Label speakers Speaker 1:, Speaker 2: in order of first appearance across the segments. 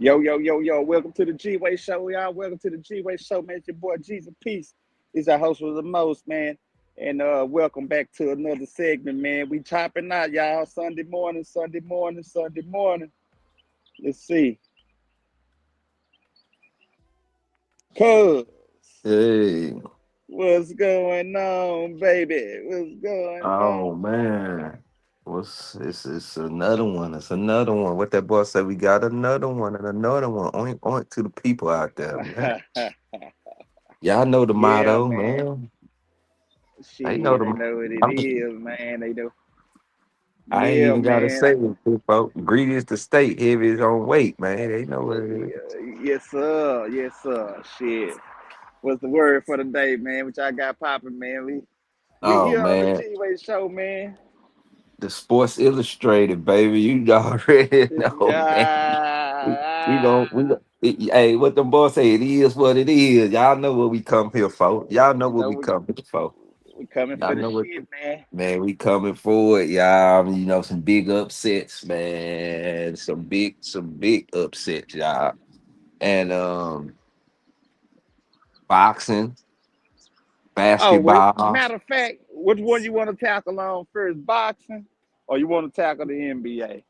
Speaker 1: Yo, yo, yo, yo, welcome to the G-Way Show, y'all. Welcome to the G-Way Show, man. It's your boy, Jesus Peace. He's our host with the most, man. And welcome back to another segment, man. We chopping out, y'all. Sunday morning, Sunday morning, Sunday morning. Let's see. Cuz,
Speaker 2: Hey,
Speaker 1: what's going on, baby? What's going
Speaker 2: oh
Speaker 1: on?
Speaker 2: man, what's it's another one. It's another one. What that boy said? We got another one and another one. Oink oink to the people out there, man. Y'all know the
Speaker 1: Yeah,
Speaker 2: motto,
Speaker 1: man.
Speaker 2: man. I know
Speaker 1: Shit,
Speaker 2: the.
Speaker 1: they know what it
Speaker 2: I'm just.
Speaker 1: is, man. They know.
Speaker 2: I ain't
Speaker 1: Yeah,
Speaker 2: even gotta
Speaker 1: man.
Speaker 2: say it, people. Greedy is the state, heavy is on weight, man. They know what it is.
Speaker 1: Yes, sir. Yes, sir. Shit. What's the word for the day, man? Which I got popping, man. We
Speaker 2: Oh
Speaker 1: here on the
Speaker 2: man,
Speaker 1: G-Way show, man.
Speaker 2: the Sports Illustrated, baby. You already know, man. Hey, what the boy say? It is what it is. Y'all know what we come here for. Y'all know
Speaker 1: You
Speaker 2: what
Speaker 1: know,
Speaker 2: we come here for.
Speaker 1: we coming
Speaker 2: Y'all
Speaker 1: for the
Speaker 2: know what,
Speaker 1: shit, man.
Speaker 2: man. We coming forward, y'all. You know, some big upsets, man. Some big upsets, y'all. And boxing,
Speaker 1: Oh, wait.
Speaker 2: basketball.
Speaker 1: Matter of fact, which one you want to tackle on first, boxing, or you want to tackle the NBA?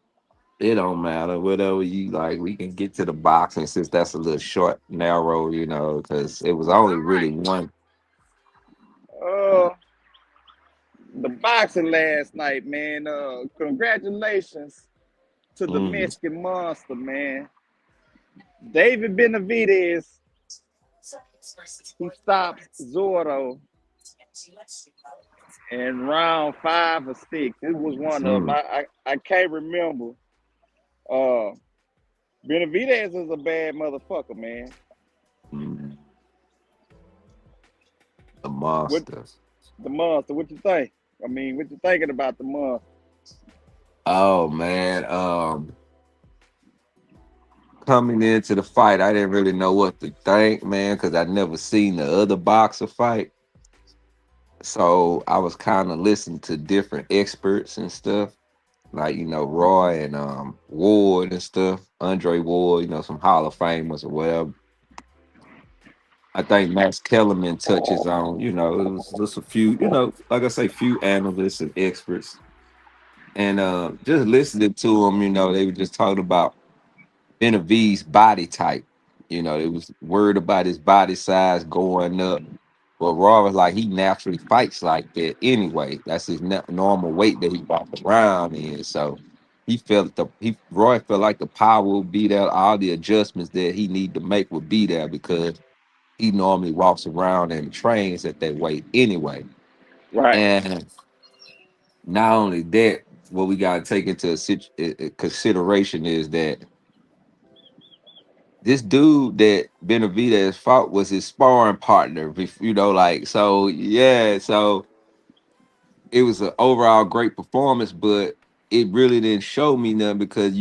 Speaker 2: It don't matter. Whatever you like, we can get to the boxing since that's a little short, narrow, because it was only
Speaker 1: All
Speaker 2: really
Speaker 1: right.
Speaker 2: one.
Speaker 1: The boxing last night, man. Congratulations to the
Speaker 2: Mhm.
Speaker 1: Mexican monster, man. David Benavidez. He stops Zorro in round 5 or 6. It was one of them.
Speaker 2: Mm,
Speaker 1: I can't remember. Uh, Benavidez is a bad motherfucker, man.
Speaker 2: mm, the
Speaker 1: What
Speaker 2: monster.
Speaker 1: the monster? What you think? I mean, what you thinking about the monster?
Speaker 2: Oh man. Coming into the fight, I didn't really know what to think, man, because I never seen the other boxer fight. So I was kind of listening to different experts and stuff, like Roy and Ward and stuff, Andre Ward, some Hall of Famers or whatever. I think Max Kellerman touches on, it was just a few, like I say, few analysts and experts, and just listening to them, they were just talking about Benavidez' body type. They was worried about his body size going up. But Raw was like he naturally fights like that anyway. That's his normal weight that he walks around in. So Roy felt like the power would be there. All the adjustments that he need to make would be there because he normally walks around and trains at that weight anyway.
Speaker 1: Right.
Speaker 2: And not only that, what we got to take into consideration is that this dude that Benavidez fought was his sparring partner. Like so. Yeah, so it was an overall great performance, but it really didn't show me nothing because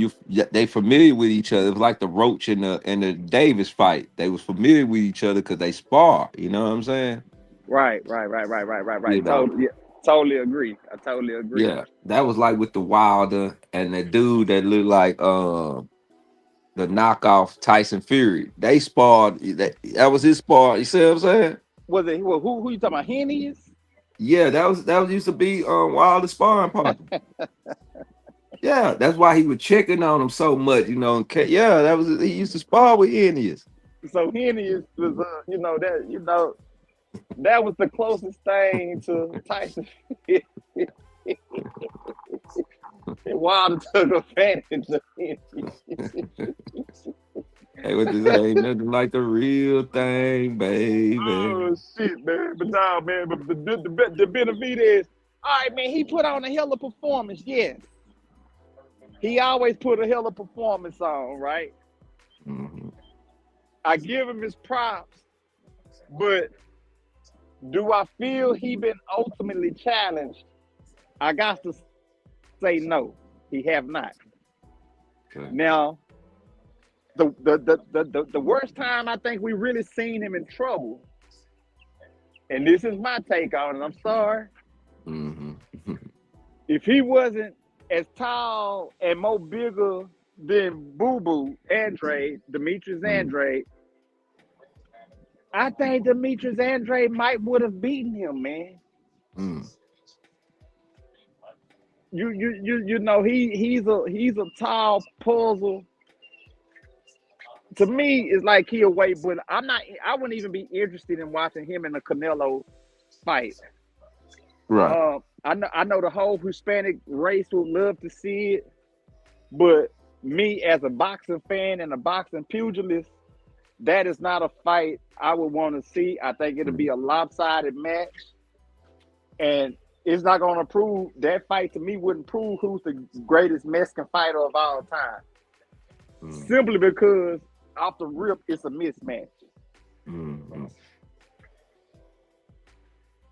Speaker 2: they familiar with each other. It was like the Roach and the Davis fight. They was familiar with each other because they spar. You know what I'm saying?
Speaker 1: Right.
Speaker 2: You know,
Speaker 1: Totally, yeah, totally agree. I totally agree.
Speaker 2: yeah. That was like with the Wilder and the dude that looked like the knockoff Tyson Fury. They sparred. That was his spar. You see what I'm saying?
Speaker 1: Was it who you talking about? Henny is?
Speaker 2: Yeah, that was used to be Wilder's sparring partner. Yeah, that's why he was checking on him so much, Yeah, that was he used to spar with Indians.
Speaker 1: So Henny is was that was the closest thing to Tyson. Wilder took advantage of Henny.
Speaker 2: Hey, what this ain't nothing like the real thing, baby.
Speaker 1: Oh shit, man! But nah, man. But the Benavidez, all right, man. He put on a hell of a performance. Yes, he always put a hell of a performance on. Right.
Speaker 2: Mhm.
Speaker 1: I give him his props, but do I feel he been ultimately challenged? I got to say no. He have not.
Speaker 2: Okay.
Speaker 1: Now, the worst time I think we really seen him in trouble, and this is my take on it. I'm sorry.
Speaker 2: Hmm.
Speaker 1: If he wasn't as tall and more bigger then Boo Boo Andrade, Demetrius
Speaker 2: Mm,
Speaker 1: Andrade. I think Demetrius Andrade might would have beaten him, man.
Speaker 2: mm,
Speaker 1: You know he's a tall puzzle. To me, it's like he'll wait, but I'm not. I wouldn't even be interested in watching him in the Canelo fight.
Speaker 2: right.
Speaker 1: I know the whole Hispanic race would love to see it, but me as a boxing fan and a boxing pugilist, that is not a fight I would want to see. I think it'll be
Speaker 2: Mm,
Speaker 1: a lopsided match, and it's not going to prove that fight to me wouldn't prove who's the greatest Mexican fighter of all time.
Speaker 2: mm,
Speaker 1: Simply because off the rip, it's a mismatch.
Speaker 2: mm.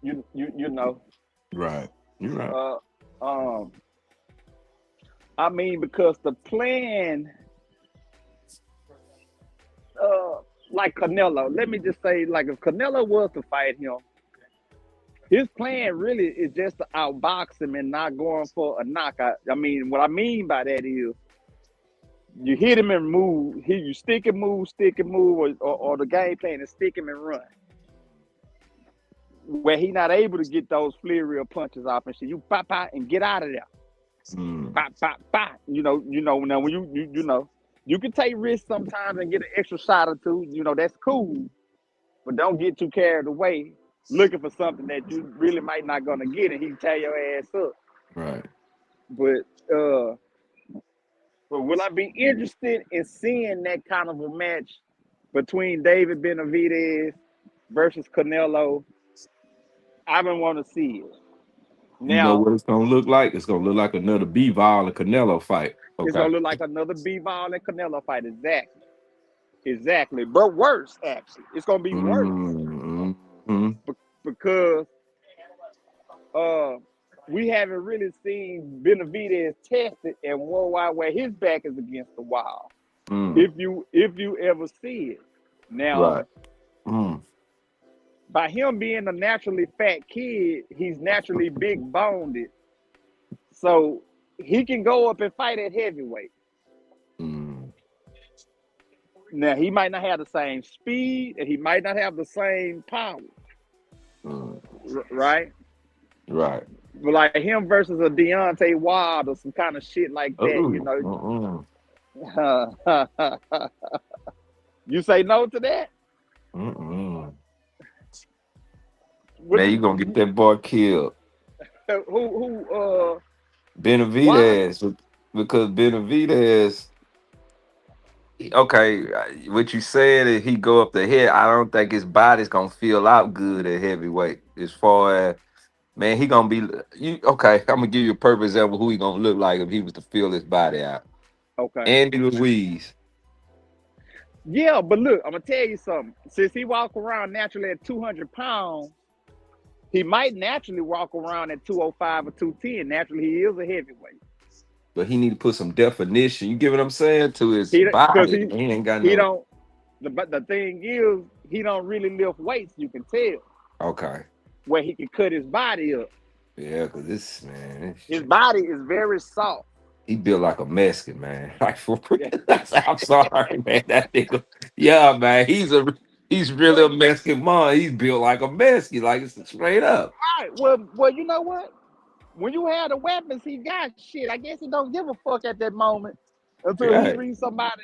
Speaker 1: You know.
Speaker 2: Right. You're right.
Speaker 1: Uh, um, I mean because the plan, uh, like Canelo. Let me just say, like if Canelo was to fight him, his plan really is just to outbox him and not going for a knockout. I mean, what I mean by that is you hit him and move. You stick and move, or the game plan is stick him and run. Where he not able to get those flurry of punches off and shit. You pop out and get out of there.
Speaker 2: Mm,
Speaker 1: Pop, pop, pop. Now when you can take risks sometimes and get an extra shot or two. That's cool, but don't get too carried away looking for something that you really might not gonna get, and he tear your ass up.
Speaker 2: right.
Speaker 1: But uh, but will I be interested in seeing that kind of a match between David Benavidez versus Canelo? I don't want to see it.
Speaker 2: You know
Speaker 1: Now
Speaker 2: what it's gonna look like? It's gonna look like another B-Ball and Canelo fight.
Speaker 1: it's
Speaker 2: Okay.
Speaker 1: gonna look like another B-Ball and Canelo fight. Exactly. Exactly. But worse, actually. It's gonna be worse
Speaker 2: Mm, mm,
Speaker 1: because uh we haven't really seen Benavidez tested and worldwide where his back is against the wall.
Speaker 2: mm.
Speaker 1: If you ever see it. Now,
Speaker 2: Right. Mm,
Speaker 1: by him being a naturally fat kid, he's naturally big boned. So he can go up and fight at heavyweight.
Speaker 2: mm,
Speaker 1: Now he might not have the same speed and he might not have the same power,
Speaker 2: mm.
Speaker 1: right?
Speaker 2: Right.
Speaker 1: But like him versus a Deontay Wilder or some kind of shit like that,
Speaker 2: Oh. Mm-mm.
Speaker 1: you say no to that?
Speaker 2: Mm-mm.
Speaker 1: What
Speaker 2: Man, you gonna get that boy killed.
Speaker 1: who Wilder?
Speaker 2: Benavidez, because Benavidez, okay, what you said is he go up the head. I don't think his body's gonna feel out good at heavyweight. As far as man, he gonna be you okay. I'm gonna give you a perfect example of who he gonna look like if he was to feel his body out.
Speaker 1: Okay.
Speaker 2: Andy Ruiz.
Speaker 1: Yeah, but look, I'm gonna tell you something. Since he walk around naturally at 200 pounds, he might naturally walk around at 205 or 210. Naturally, he is a heavyweight.
Speaker 2: But he need to put some definition. You get what I'm saying to his
Speaker 1: Because
Speaker 2: body. He ain't got
Speaker 1: he
Speaker 2: no.
Speaker 1: don't. But the thing is, he don't really lift weights. You can tell
Speaker 2: Okay.
Speaker 1: where he can cut his body up.
Speaker 2: Yeah, cause this man,
Speaker 1: His body is very soft.
Speaker 2: he built like a Mexican man. Like for real. I'm sorry, man. That nigga. Yeah, man. He's really a Mexican man. He's built like a Mexican, like it's straight up.
Speaker 1: Right. Well, you know what? When you have the weapons he got, shit, I guess he don't give a fuck at that moment until he
Speaker 2: Right.
Speaker 1: reads somebody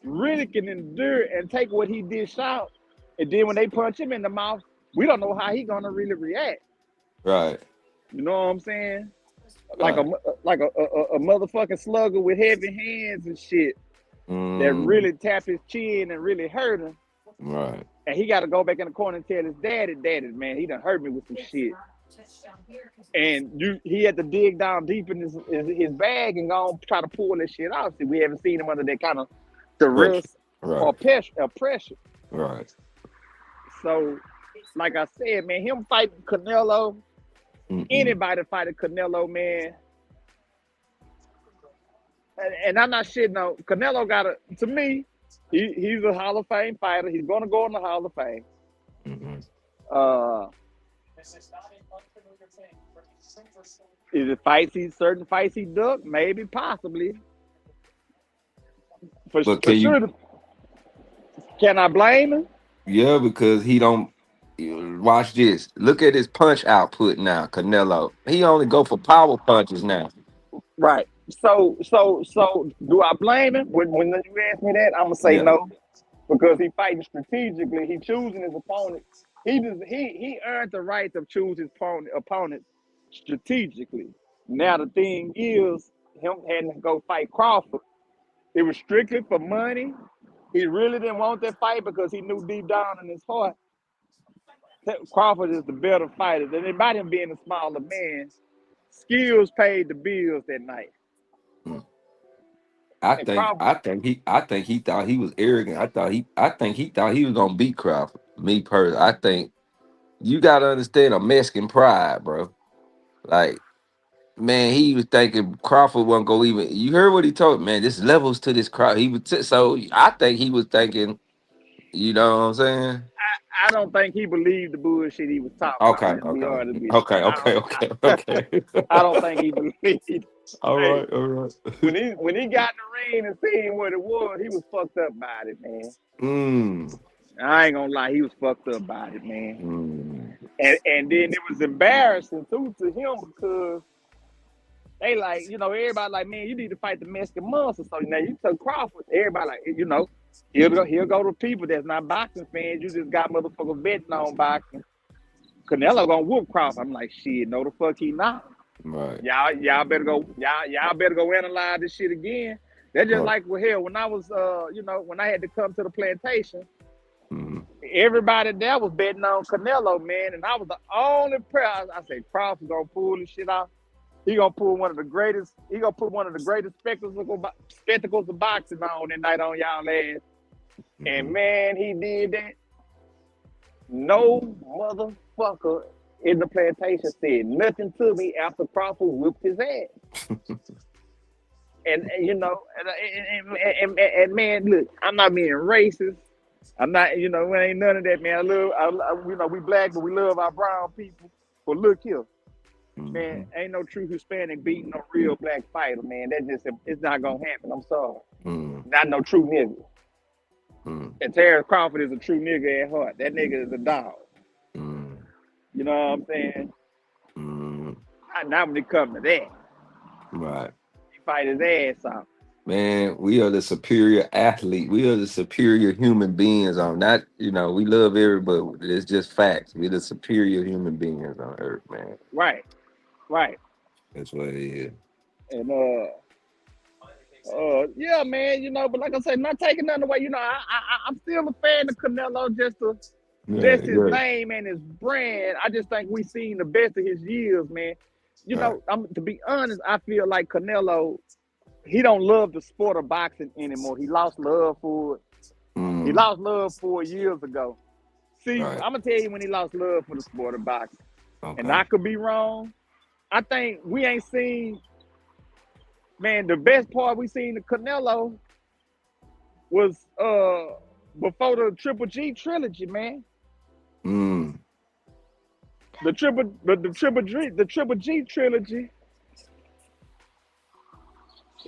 Speaker 1: really can endure and take what he dish out. And then when they punch him in the mouth, we don't know how he gonna really react.
Speaker 2: Right.
Speaker 1: You know what I'm saying? Like a
Speaker 2: Right.
Speaker 1: like a motherfucking slugger with heavy hands and shit that
Speaker 2: Mm,
Speaker 1: really tap his chin and really hurt him.
Speaker 2: right.
Speaker 1: And he got to go back in the corner and tell his daddy, man, he done hurt me with some shit. And he had to dig down deep in his bag and go try to pull this shit out. See, we haven't seen him under that kind of
Speaker 2: Pressure.
Speaker 1: duress or
Speaker 2: Right.
Speaker 1: pressure.
Speaker 2: Right.
Speaker 1: So, like I said, man, him fighting Canelo,
Speaker 2: Mm-mm.
Speaker 1: anybody fighting Canelo, man. And I'm not shitting on Canelo. To me, he's a Hall of Fame fighter. He's gonna go in the Hall of Fame.
Speaker 2: Mm-mm.
Speaker 1: Uh, is it certain fights he ducked? Maybe, possibly.
Speaker 2: But
Speaker 1: For
Speaker 2: can you?
Speaker 1: sure. Can I blame him?
Speaker 2: Yeah, because he don't watch this. Look at his punch output now, Canelo. He only go for power punches now.
Speaker 1: Right. So do I blame him? When you ask me that, I'm gonna say
Speaker 2: Yeah.
Speaker 1: no because he fighting strategically. He choosing his opponent. He earned the right to choose his opponent strategically. Now the thing is, him having to go fight Crawford. It was strictly for money. He really didn't want that fight because he knew deep down in his heart that Crawford is the better fighter. And about him being a smaller man, skills paid the bills that night.
Speaker 2: Mm. I
Speaker 1: And
Speaker 2: think
Speaker 1: Crawford,
Speaker 2: I think he I think he thought he was arrogant. I think he thought he was gonna beat Crawford. Me personally. I think you gotta understand a Mexican pride, bro. Like, man, he was thinking Crawford wasn't go even. You heard what he told, man. This levels to this crowd. He was so I think he was thinking, you know what I'm saying?
Speaker 1: I don't think he believed the bullshit he was talking about.
Speaker 2: Okay,
Speaker 1: Just to be
Speaker 2: okay,
Speaker 1: honest with you,
Speaker 2: okay, okay, okay, okay.
Speaker 1: I don't think he believed.
Speaker 2: All
Speaker 1: Hey,
Speaker 2: right, all right.
Speaker 1: when he got in the ring and seen what it was, he was fucked up about it, man.
Speaker 2: Mm,
Speaker 1: I ain't gonna lie, he was fucked up about it, man.
Speaker 2: mm,
Speaker 1: And then it was embarrassing too to him because they like, everybody like, man, you need to fight the Mexican monster. So now you took Crawford. Everybody like, he'll go to people that's not boxing fans. You just got motherfuckers betting on boxing. Canelo gonna whoop Crawford. I'm like, shit, no the fuck he not.
Speaker 2: right,
Speaker 1: Y'all better go, y'all better go analyze this shit again. They're just
Speaker 2: right.
Speaker 1: like, well, hell, when I was when I had to come to the plantation,
Speaker 2: Mm,
Speaker 1: everybody there was betting on Canelo, man, and I was the only player. I said Crawford gonna pull this shit off. He gonna pull one of the greatest. He gonna put one of the greatest spectacles of boxing on that night on y'all ass. And
Speaker 2: mhm.
Speaker 1: man, he did that. No motherfucker in the plantation said nothing to me after Crawford whooped his ass. And man, look, I'm not being racist. I'm not, we ain't none of that, man. We black, but we love our brown people. But look here, man,
Speaker 2: Mhm,
Speaker 1: ain't no true Hispanic beating no real black fighter, man. It's not gonna happen. I'm sorry.
Speaker 2: mm,
Speaker 1: Not no true nigga.
Speaker 2: mm,
Speaker 1: And Terrence Crawford is a true nigga at heart. That nigga is a dog.
Speaker 2: mm,
Speaker 1: You know what I'm saying?
Speaker 2: mm.
Speaker 1: Not when it comes to that.
Speaker 2: Right.
Speaker 1: He fight his ass off.
Speaker 2: Man, we are the superior athlete. We are the superior human beings on that. We love everybody. It's just facts. We're the superior human beings on earth, man.
Speaker 1: Right, right.
Speaker 2: That's what it is.
Speaker 1: And yeah, man, but like I said, not taking nothing away. I'm still a fan of Canelo,
Speaker 2: Yeah,
Speaker 1: just his
Speaker 2: yeah.
Speaker 1: name and his brand. I just think we seen the best of his years, man.
Speaker 2: Right.
Speaker 1: To be honest, I feel like Canelo, he don't love the sport of boxing anymore. He lost love for it. He
Speaker 2: Mm,
Speaker 1: lost love for it years ago. See,
Speaker 2: right.
Speaker 1: I'm gonna tell you when he lost love for the sport of boxing, and
Speaker 2: Okay.
Speaker 1: I could be wrong. I think we ain't seen, man. The best part we seen the Canelo was before the Triple G trilogy, man.
Speaker 2: Mm,
Speaker 1: The Triple G trilogy.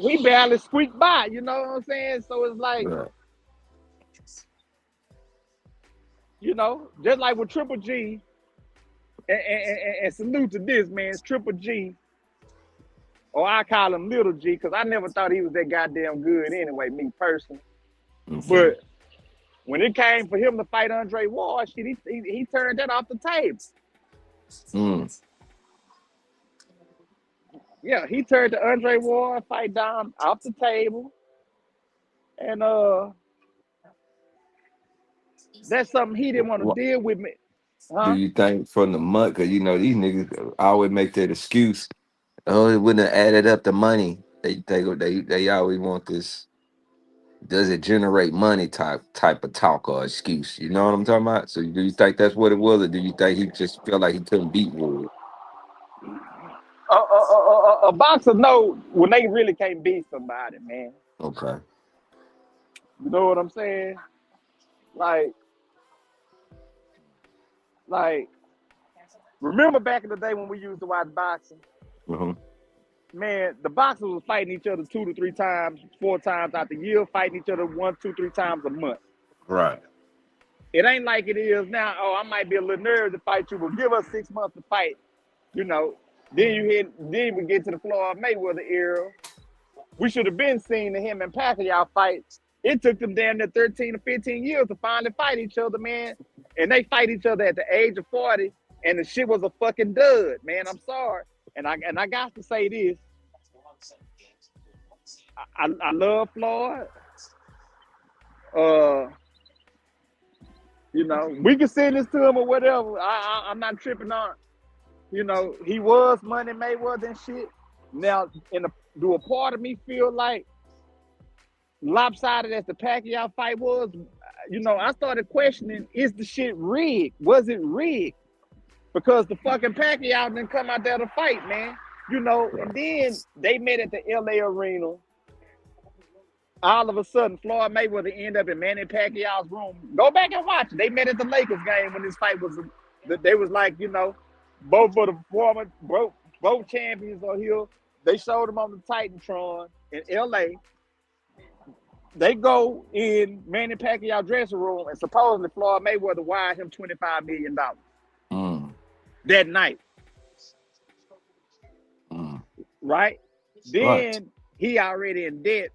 Speaker 1: We barely squeaked by. You know what I'm saying? So it's like,
Speaker 2: right.
Speaker 1: just like with Triple G, and salute to this man, it's Triple G, or I call him Little G, because I never thought he was that goddamn good anyway, me personally.
Speaker 2: Okay.
Speaker 1: But when it came for him to fight Andre Ward, shit, he turned that off the table.
Speaker 2: Mm,
Speaker 1: Yeah, he turned the Andre Ward fight down off the table, and that's something he didn't want to
Speaker 2: what
Speaker 1: deal with me,
Speaker 2: do
Speaker 1: huh?
Speaker 2: you think from the month? Because these niggas always make that excuse. Oh, it wouldn't have added up the money. They always want this. Does it generate money type of talk or excuse? You know what I'm talking about? So do you think that's what it was, or do you think he just felt like he couldn't beat Wood?
Speaker 1: A boxer know when they really can't beat somebody, man.
Speaker 2: Okay.
Speaker 1: You know what I'm saying? Like, like, remember back in the day when we used to watch boxing?
Speaker 2: Hmm.
Speaker 1: man, the boxers was fighting each other 2 to 3 times, 4 times out the year, fighting each other 1, 2, 3 times a month.
Speaker 2: Right.
Speaker 1: It ain't like it is now. Oh, I might be a little nervous to fight you, but give us 6 months to fight. You know, then we get to the Floyd Mayweather era. We should have been seeing him and Pacquiao fight. It took them damn near 13 or 15 years to finally fight each other, man. And they fight each other at the age of 40, and the shit was a fucking dud, man. I'm sorry. And I got to say this. I love Floyd. You know, we can send this to him or whatever. I'm not tripping on. You know, he was Money Mayweather and shit. Now, do a part of me feel like lopsided as the Pacquiao fight was? You know, I started questioning: is the shit rigged? Was it rigged? Because the fucking Pacquiao didn't come out there to fight, man. You know, and then they met at the LA Arena. All of a sudden, Floyd Mayweather ended up in Manny Pacquiao's room. Go back and watch it. They met at the Lakers game when this fight was. They was like, you know, both of the former both champions are here. They showed them on the Titantron in LA. They go in Manny Pacquiao dressing room, and supposedly Floyd Mayweather wired him $25 million that night. Right? Then he already in debt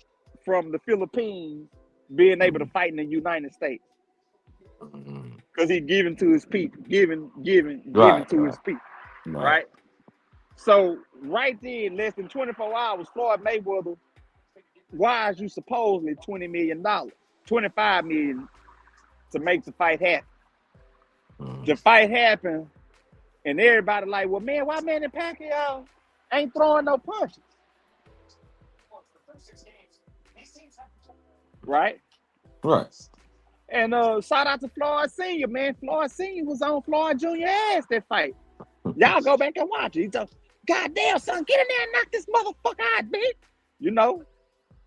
Speaker 1: from the Philippines being able to fight in the United States. Because he giving to his people, giving to his people. Right? So right then, less than 24 hours, Floyd Mayweather wires you supposedly $20 million, $25 million to make the fight happen. The fight happened, and everybody like, well, man, why Manny Pacquiao ain't throwing no punches? Right?
Speaker 2: Right.
Speaker 1: And shout out to Floyd Sr., man. Floyd Sr. was on Floyd Jr. ass that fight. Y'all go back and watch it. He told, God damn, son, get in there and knock this motherfucker out, bitch. You know?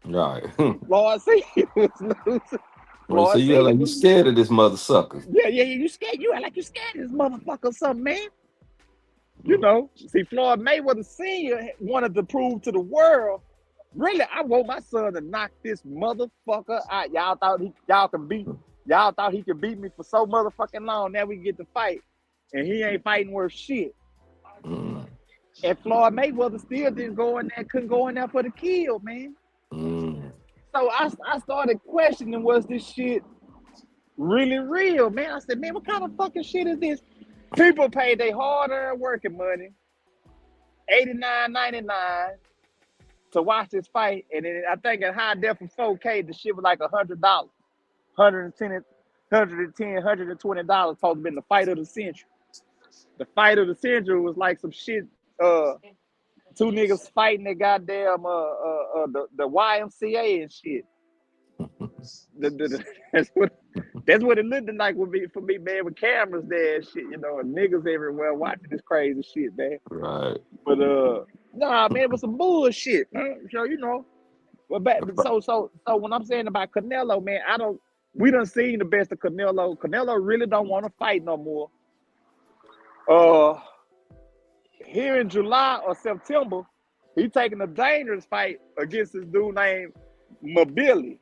Speaker 2: Right.
Speaker 1: Floyd Sr. was losing.
Speaker 2: So you like you scared of this mother sucker.
Speaker 1: Yeah, you scared. You act like you scared of this motherfucker or something, man. You know, see, Floyd Mayweather Sr. wanted to prove to the world, really, I want my son to knock this motherfucker out. Y'all thought he could beat me for so motherfucking long. Now we get to fight, and he ain't fighting worth shit. And Floyd Mayweather still couldn't go in there for the kill, man. So I started questioning, was this shit really real, man? I said, man, what kind of fucking shit is this? People paid their hard-earned working money, $89.99, to watch this fight, and then I think at high def from 4K, the shit was like $100, $120 supposed to have been the fight of the century. The fight of the century was like some shit. Two niggas fighting the goddamn the YMCA and shit. That's what it looked like for me, man, with cameras there and shit, you know, and niggas everywhere watching this crazy shit, man.
Speaker 2: Right.
Speaker 1: But nah, man, it was some bullshit. So you know, so when I'm saying about Canelo, man, we done seen the best of Canelo. Canelo really don't want to fight no more. Here in July or September, he taking a dangerous fight against this dude named Mabili.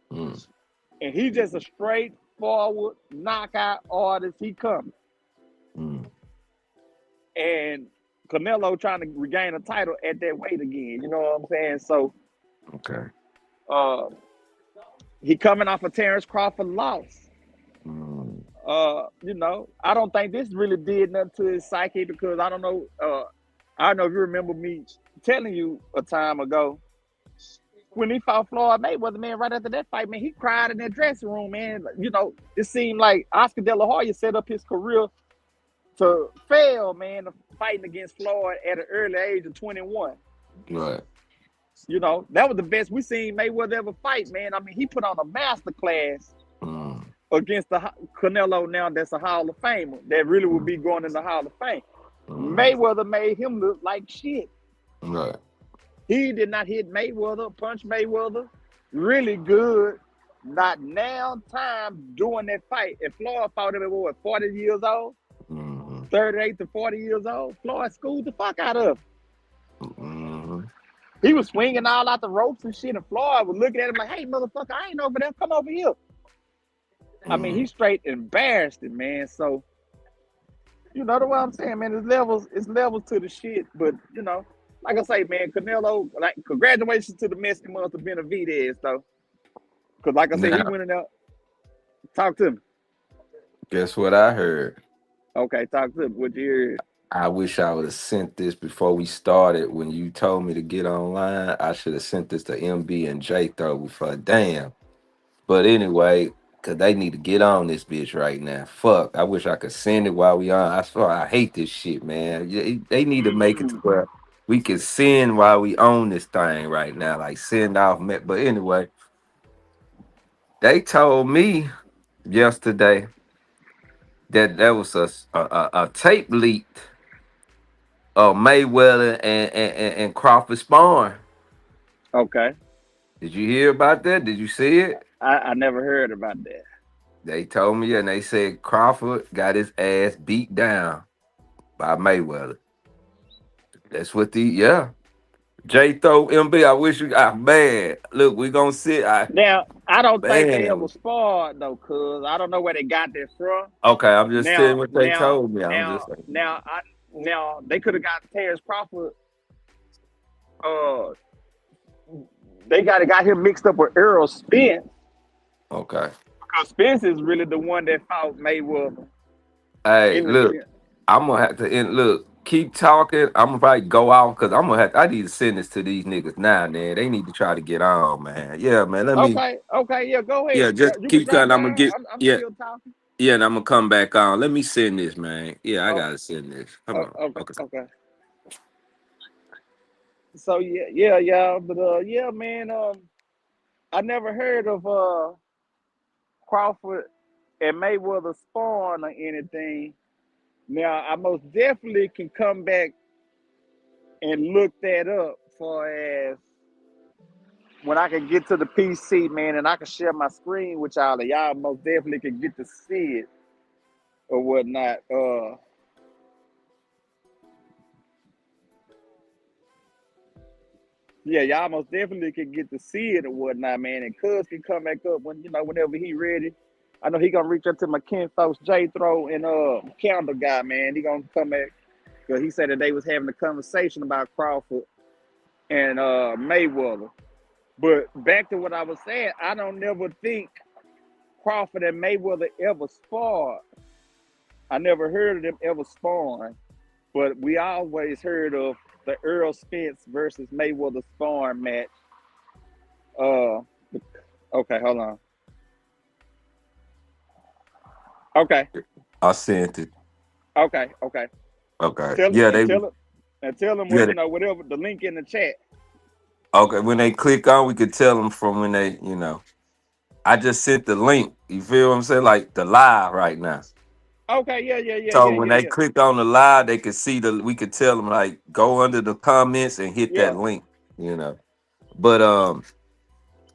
Speaker 1: And he just a straightforward knockout artist. He coming. And Canelo trying to regain a title at that weight again. You know what I'm saying? So,
Speaker 2: okay.
Speaker 1: He coming off a Terrence Crawford loss. You know, I don't think this really did nothing to his psyche because I don't know if you remember me telling you a time ago when he fought Floyd Mayweather, man, right after that fight, man, he cried in that dressing room, man. You know, it seemed like Oscar De La Hoya set up his career to fail, man, fighting against Floyd at an early age of 21.
Speaker 2: Right.
Speaker 1: You know, that was the best we seen Mayweather ever fight, man. I mean, he put on a master class against the Canelo now that's a Hall of Famer that really would be going in the Hall of Fame. Mayweather made him look like shit.
Speaker 2: Right.
Speaker 1: He did not hit Mayweather, punch Mayweather really good. Not now time doing that fight. If Floyd fought him at what, 40 years old? 38 to 40 years old? Floyd schooled the fuck out of him. He was swinging all out the ropes and shit, and Floyd was looking at him like, "Hey, motherfucker, I ain't over there. Come over here." I mean, he straight embarrassed him, man. So, you know what I'm saying, man? It's levels to the shit. But, you know, like I say, man, Canelo, like, congratulations to the Mexican month of Benavidez, though. Because, like I said, he
Speaker 2: Now,
Speaker 1: went in there. Talk to me.
Speaker 2: guess what I heard?
Speaker 1: Okay, talk to me. What you heard?
Speaker 2: I wish I would have sent this before we started. When you told me to get online, I should have sent this to MB and J Throw before. Damn. But anyway, cause they need to get on this bitch right now. Fuck. I wish I could send it while we on. I swear I hate this shit, man. They need to make it to
Speaker 1: Mm.
Speaker 2: where we can send while we own this thing right now. Like send off. But anyway, they told me yesterday that there was a tape leaked of Mayweather and Crawford sparring.
Speaker 1: Okay.
Speaker 2: Did you hear about that? Did you see it?
Speaker 1: I never heard about that.
Speaker 2: They told me, and they said Crawford got his ass beat down by Mayweather. That's what yeah. J Throw MB, I wish you man. Look, we gonna sit.
Speaker 1: Now, I don't think they ever
Speaker 2: Man.
Speaker 1: sparred, though, cuz I don't know where they got that from.
Speaker 2: Okay, I'm just saying
Speaker 1: Now,
Speaker 2: what they
Speaker 1: now,
Speaker 2: told me. I'm
Speaker 1: now,
Speaker 2: just saying.
Speaker 1: now, I now they could have got Terrence Crawford. Uh, they got him mixed up with Earl Spence
Speaker 2: Okay.
Speaker 1: because Spence is really the one that fought Mayweather.
Speaker 2: Hey,
Speaker 1: In
Speaker 2: look, I'm gonna have to end. Look, keep talking. I'm gonna probably go out because I'm gonna have. I need to send this to these niggas now, man. They need to try to get on, man. Yeah, man. Let me.
Speaker 1: okay, yeah, go
Speaker 2: Yeah,
Speaker 1: ahead.
Speaker 2: just
Speaker 1: You can
Speaker 2: keep
Speaker 1: drop
Speaker 2: cutting. I'm gonna
Speaker 1: down.
Speaker 2: get.
Speaker 1: I'm
Speaker 2: Yeah,
Speaker 1: still talking.
Speaker 2: yeah, and I'm gonna come back on. Let me send this, man. Yeah, I
Speaker 1: Oh,
Speaker 2: gotta send this. Hold on.
Speaker 1: okay,
Speaker 2: Okay.
Speaker 1: okay. So yeah, but yeah, man. I never heard of Crawford and Mayweather sparring or anything. Now I most definitely can come back and look that up for as when I can get to the PC, man, and I can share my screen with y'all, and y'all most definitely can get to see it or whatnot. Yeah, y'all most definitely can get to see it or whatnot, man. And Cuz can come back up when whenever he ready. I know he gonna reach out to my kin folks, J Throw and Candle Guy, man. He gonna come back because he said that they was having a conversation about Crawford and Mayweather. But back to what I was saying, I don't never think Crawford and Mayweather ever sparred. I never heard of them ever sparring, but we always heard of the Earl Spence versus Mayweather sparring match. Uh, okay, hold on. Okay,
Speaker 2: I sent it.
Speaker 1: okay.
Speaker 2: Okay.
Speaker 1: Tell
Speaker 2: Yeah,
Speaker 1: and
Speaker 2: they.
Speaker 1: tell them
Speaker 2: Yeah.
Speaker 1: what whatever the link in the chat.
Speaker 2: Okay. When they click on, we could tell them from when they. I just sent the link. You feel what I'm saying? Like the live right now.
Speaker 1: Okay,
Speaker 2: So when they
Speaker 1: yeah,
Speaker 2: click on the live, they could see we could tell them like go under the comments and hit that
Speaker 1: yeah.
Speaker 2: link, you know. But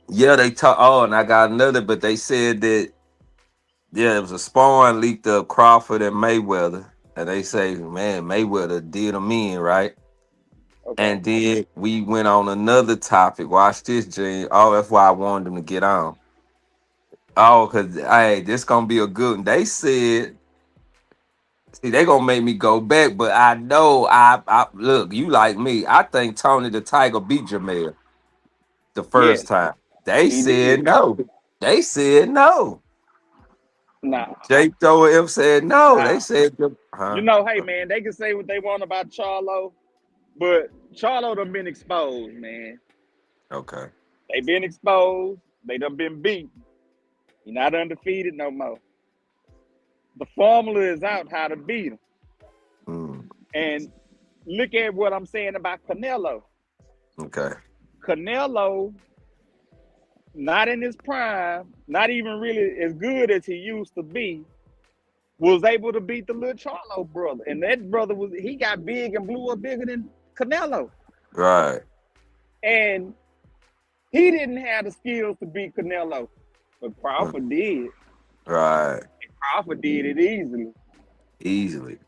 Speaker 2: yeah, they talk and I got another, but they said that yeah, it was a spawn leaked of Crawford and Mayweather. And they say, man, Mayweather did them in, right?
Speaker 1: Okay,
Speaker 2: And then we went on another topic. Watch this, Gene. Oh, that's why I wanted them to get on. Oh, because hey, this gonna be a good one. They said see, they gonna make me go back, but I know I look, you like me. I think Tony the Tiger beat Jamel the
Speaker 1: yes,
Speaker 2: first time. They
Speaker 1: he
Speaker 2: said
Speaker 1: did.
Speaker 2: no. They said no.
Speaker 1: Nah,
Speaker 2: Jake Thrower M said no. They
Speaker 1: nah.
Speaker 2: said huh?
Speaker 1: Hey man, they can say what they want about Charlo, but Charlo done been exposed, man.
Speaker 2: Okay.
Speaker 1: They been exposed. They done been beat. You're not undefeated no more. The formula is out how to beat them.
Speaker 2: Mm,
Speaker 1: And look at what I'm saying about Canelo.
Speaker 2: okay.
Speaker 1: Canelo, not in his prime, not even really as good as he used to be, was able to beat the little Charlo brother. And that brother he got big and blew up bigger than Canelo.
Speaker 2: Right.
Speaker 1: And he didn't have the skills to beat Canelo. But
Speaker 2: Mm,
Speaker 1: Crawford did.
Speaker 2: right.
Speaker 1: Crawford did it easily.
Speaker 2: Easily.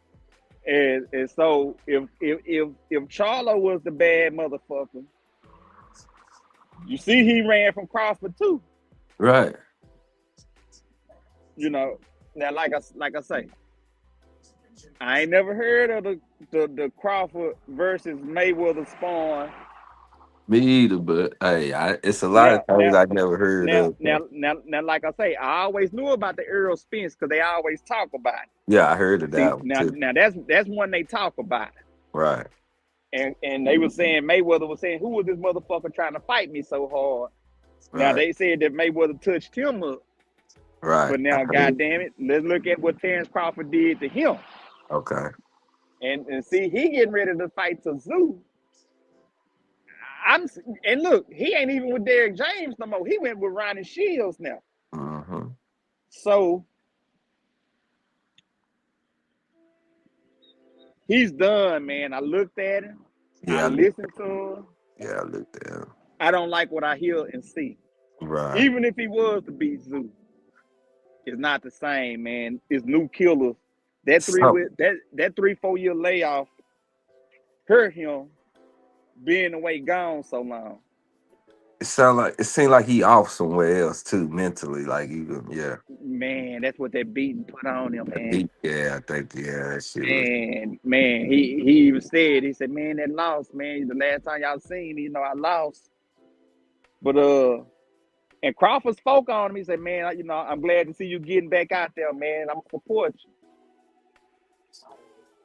Speaker 1: And so if Charlo was the bad motherfucker, You see, he ran from Crawford too.
Speaker 2: Right.
Speaker 1: You know, now like I say, I ain't never heard of the Crawford versus Mayweather spawn.
Speaker 2: Me either, but hey, it's a lot
Speaker 1: Now,
Speaker 2: of things
Speaker 1: now,
Speaker 2: I never heard
Speaker 1: now,
Speaker 2: of.
Speaker 1: now,
Speaker 2: So.
Speaker 1: now, now, like I say, I always knew about the Errol Spence because they always talk about it.
Speaker 2: Yeah, I heard of
Speaker 1: See,
Speaker 2: that one
Speaker 1: now,
Speaker 2: too.
Speaker 1: now that's one they talk about.
Speaker 2: Right.
Speaker 1: And they were saying Mayweather was saying, who was this motherfucker trying to fight me so hard? Now
Speaker 2: Right.
Speaker 1: they said that Mayweather touched him up,
Speaker 2: Right.
Speaker 1: but now, goddamn it, let's look at what Terrence Crawford did to him.
Speaker 2: Okay.
Speaker 1: And see, he getting ready to fight Tszyu. And look, he ain't even with Derrick James no more. He went with Ronnie Shields now.
Speaker 2: Mm-hmm.
Speaker 1: So he's done, man. I looked at him. I
Speaker 2: Yeah,
Speaker 1: listened to him.
Speaker 2: I looked at him.
Speaker 1: I don't like what I hear and see.
Speaker 2: Right.
Speaker 1: Even if he was to beat Tszyu, it's not the same, man. It's new killers. That
Speaker 2: So
Speaker 1: 3-4 year layoff hurt him being away gone so long.
Speaker 2: it seemed like he off somewhere else too, mentally. Like even
Speaker 1: Man, that's what that beating put on him, man.
Speaker 2: I think that shit was
Speaker 1: Man, he even said, he said, man, that loss, man, the last time y'all seen me, I lost. But and Crawford spoke on him. He said, man, I'm glad to see you getting back out there, man. I'm gonna support you.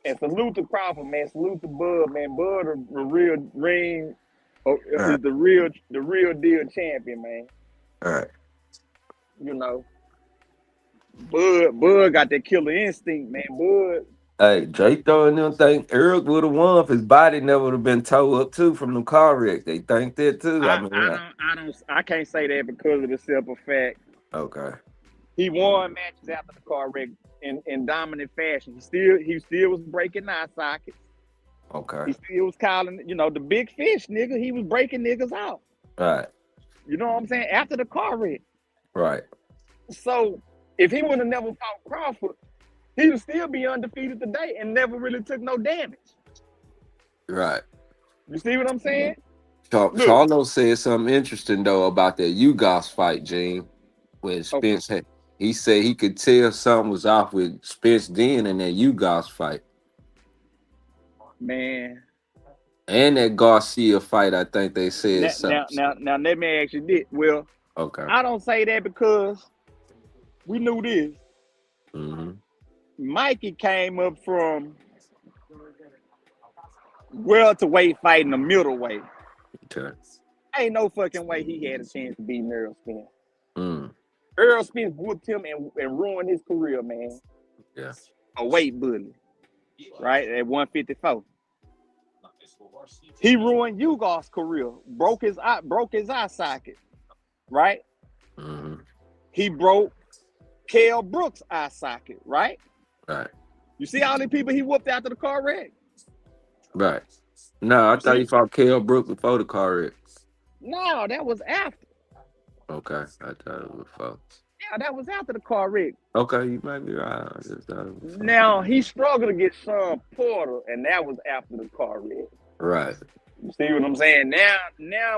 Speaker 1: And salute to Crawford, man. Salute to Bud, man. Bud, the real ring,
Speaker 2: right.
Speaker 1: is the real deal champion, man.
Speaker 2: All right.
Speaker 1: Bud got that killer instinct, man. Bud.
Speaker 2: Hey, Jay throwing them think Eric would have won if his body never would have been towed up too from the car wreck. They think that too.
Speaker 1: I can't say that because of the simple fact
Speaker 2: Okay.
Speaker 1: he won matches after the car wreck in dominant fashion. He still was breaking eye sockets.
Speaker 2: Okay.
Speaker 1: He still was calling, the big fish, nigga. He was breaking niggas out.
Speaker 2: Right.
Speaker 1: You know what I'm saying? After the car wreck.
Speaker 2: Right.
Speaker 1: So if he would have never fought Crawford, he would still be undefeated today and never really took no damage.
Speaker 2: Right.
Speaker 1: You see what I'm saying?
Speaker 2: Charlo said something interesting though about that Ugos fight, Gene. When Spence he said he could tell something was off with Spence then in that Ugos fight.
Speaker 1: Man.
Speaker 2: And that Garcia fight, I think they said something.
Speaker 1: Now let me ask you this. Well,
Speaker 2: okay.
Speaker 1: I don't say that because we knew this.
Speaker 2: Mm-hmm.
Speaker 1: Mikey came up from welterweight fighting a middleweight.
Speaker 2: Okay.
Speaker 1: Ain't no fucking way he had a chance to beat Errol Spence.
Speaker 2: Mm.
Speaker 1: Errol Spence whooped him and ruined his career, man.
Speaker 2: Yeah.
Speaker 1: A weight bully, right? At 154. He ruined Ugos's career, broke his eye socket, right?
Speaker 2: Mm-hmm.
Speaker 1: He broke Kell Brooks' eye socket, right?
Speaker 2: Right.
Speaker 1: You see all the people he whooped after the car wreck?
Speaker 2: Right. No, I thought he fought Kell Brooks before the car wreck.
Speaker 1: No, that was after.
Speaker 2: Okay, I thought it was before.
Speaker 1: Yeah, that was after the car wreck.
Speaker 2: Okay, you might be right. I just thought it was
Speaker 1: now he struggled to get Sean Porter, and that was after the car wreck.
Speaker 2: Right.
Speaker 1: You see what I'm saying? Now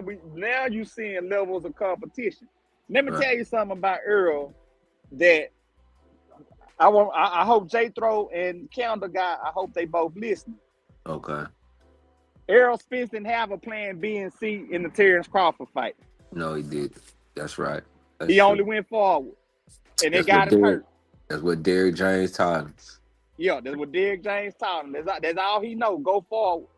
Speaker 1: you seeing levels of competition. Let me tell you something about Earl that I hope J-Thro and Calendar Guy, I hope they both listen.
Speaker 2: Okay.
Speaker 1: Errol Spence didn't have a plan B and C in the Terrence Crawford fight.
Speaker 2: No, he did. That's right.
Speaker 1: He only went forward. And they got him hurt.
Speaker 2: That's what Derrick James taught him.
Speaker 1: Yeah, that's what Derrick James taught him. That's all he know. Go forward.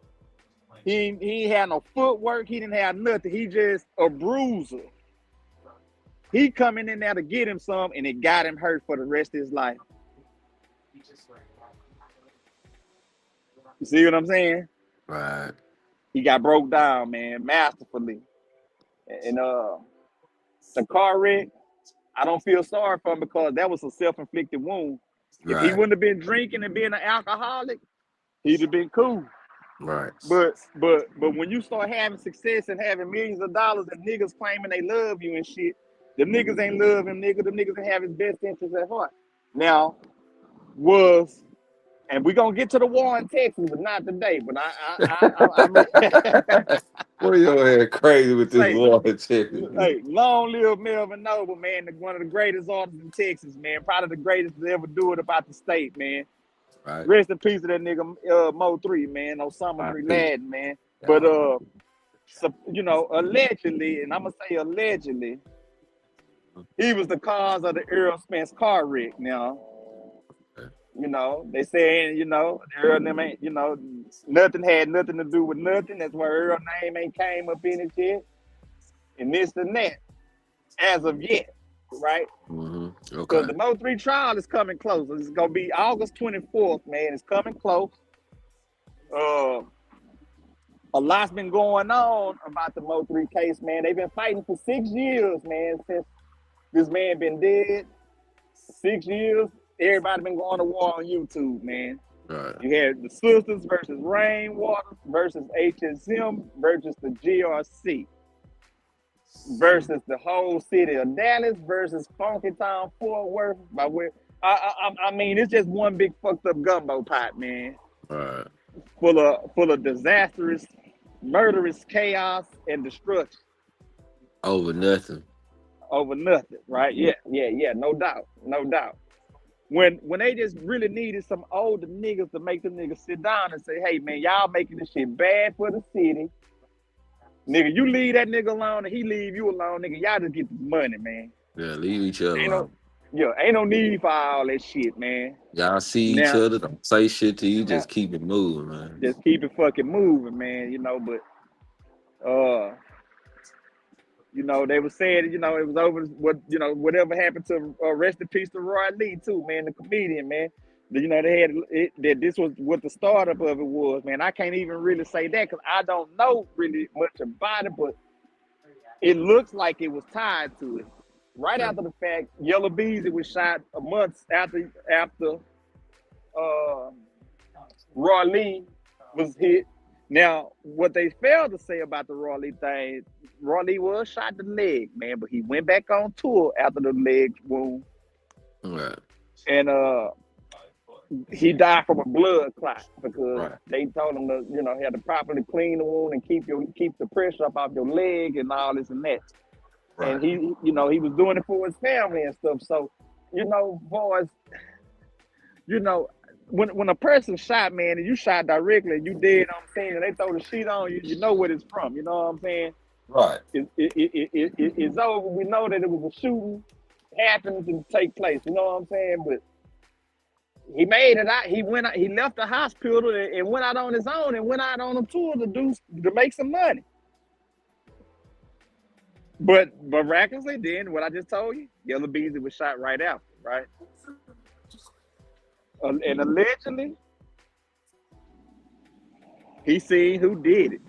Speaker 1: He ain't had no footwork. He didn't have nothing. He just a bruiser. He coming in there to get him some, and it got him hurt for the rest of his life. You see what I'm saying?
Speaker 2: Right.
Speaker 1: He got broke down, man, masterfully. And the car wreck, I don't feel sorry for him because that was a self-inflicted wound. If he wouldn't have been drinking and being an alcoholic, he'd have been cool.
Speaker 2: Right.
Speaker 1: But when you start having success and having millions of dollars and niggas claiming they love you and shit, the niggas ain't love him, nigga. The niggas ain't have his best interests at heart. Now, And we're gonna get to the war in Texas, but not today. But I mean,
Speaker 2: Boy, your head crazy with this
Speaker 1: say,
Speaker 2: water chicken.
Speaker 1: hey, long live Melvin Noble, man. One of the greatest artists in Texas, man. Probably the greatest to ever do it about the state, man.
Speaker 2: Right.
Speaker 1: Rest in peace to that nigga Mo 3, man. Osama 3 Laden, man. But so, you know, allegedly, and I'm gonna say allegedly, he was the cause of the Earl Spence car wreck. Now, you know, they saying, you know, Earl and them ain't, you know, nothing had nothing to do with nothing. That's why Earl name ain't came up in it yet. And this and that, as of yet, right?
Speaker 2: Mm-hmm.
Speaker 1: Because
Speaker 2: Okay.
Speaker 1: the Mo 3 trial is coming close. It's gonna be August 24th, man. It's coming close. A lot's been going on about the Mo 3 case, man. They've been fighting for 6 years, man, since this man been dead. 6 years. Everybody been going to war on YouTube, man.
Speaker 2: Right.
Speaker 1: You had the Sisters versus Rainwater versus HSM versus the GRC versus the whole city of Dallas versus Funky Town Fort Worth. I mean, it's just one big fucked up gumbo pot, man.
Speaker 2: Right.
Speaker 1: Full of disastrous, murderous chaos and destruction.
Speaker 2: Over nothing.
Speaker 1: Over nothing, right? Yeah, no doubt. When they just really needed some older niggas to make them niggas sit down and say, hey man, y'all making this shit bad for the city. Nigga, you leave that nigga alone and he leave you alone, nigga. Y'all just get the money, man.
Speaker 2: Yeah, leave each other alone.
Speaker 1: Ain't no need for all that shit, man.
Speaker 2: Y'all see each other, don't say shit to you, just keep it moving, man.
Speaker 1: Just keep it fucking moving, man, you know, but you know, they were saying, you know, it was over what, you know, whatever happened to rest in peace to Roy Lee too, man, the comedian, man. You know, they had that this was what the startup of it was, man. I can't even really say that because I don't know really much about it, but it looks like it was tied to it. Right after the fact, Yellow Beezy was shot a month after Roy Lee was hit. Now, what they failed to say about the Roy Lee thing, Roy Lee was shot in the leg, man, but he went back on tour after the leg wound.
Speaker 2: Right.
Speaker 1: And he died from a blood clot because they told him to, you know, he had to properly clean the wound and keep the pressure up off your leg and all this and that. Right. And he, you know, he was doing it for his family and stuff. So, you know, boys, you know, when a person shot, man, and you shot directly and you dead on scene and they throw the sheet on you, you know what it's from. You know what I'm saying?
Speaker 2: Right.
Speaker 1: It's over. We know that it was a shooting happened to take place. You know what I'm saying? But he made it out. He left the hospital and went out on his own and went out on a tour to make some money. But miraculously, then what I just told you, Yellow Beezy was shot right after, right? And allegedly, he seen who did it.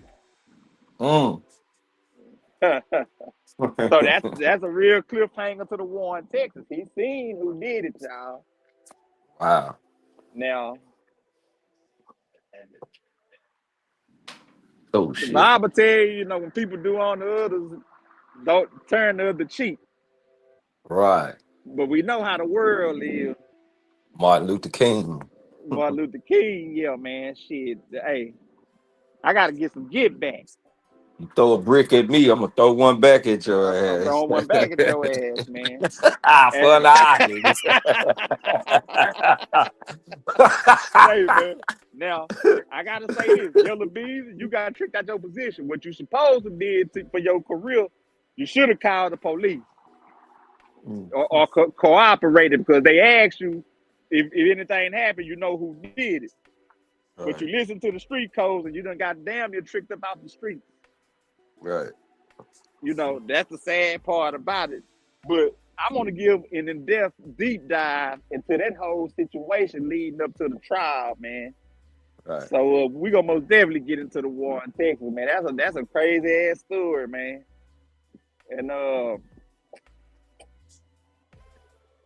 Speaker 1: So that's a real cliffhanger to the war in Texas. He seen who did it, y'all.
Speaker 2: Wow.
Speaker 1: Now,
Speaker 2: oh shit.
Speaker 1: I'm gonna tell you, you know, when people do on the others, don't turn the other cheek.
Speaker 2: Right.
Speaker 1: But we know how the world is.
Speaker 2: Martin Luther King,
Speaker 1: yeah, man. Shit. Hey, I gotta get some get back.
Speaker 2: You throw a brick at me, I'm gonna throw one back at your ass.
Speaker 1: I'm throwing one back at your ass, man. Hey, man. Now, I gotta say this, Yellow Bees, you got tricked out your position. What you supposed to did for your career, you should have called the police or cooperated because they asked you if anything happened, you know who did it. Right. But you listen to the street codes and you done got damn near tricked up out the street.
Speaker 2: Right.
Speaker 1: You know, that's the sad part about it. But I want to give an in-depth deep dive into that whole situation leading up to the trial, man. Right. So we're gonna most definitely get into the war in Texas, man. That's a crazy ass story, man. And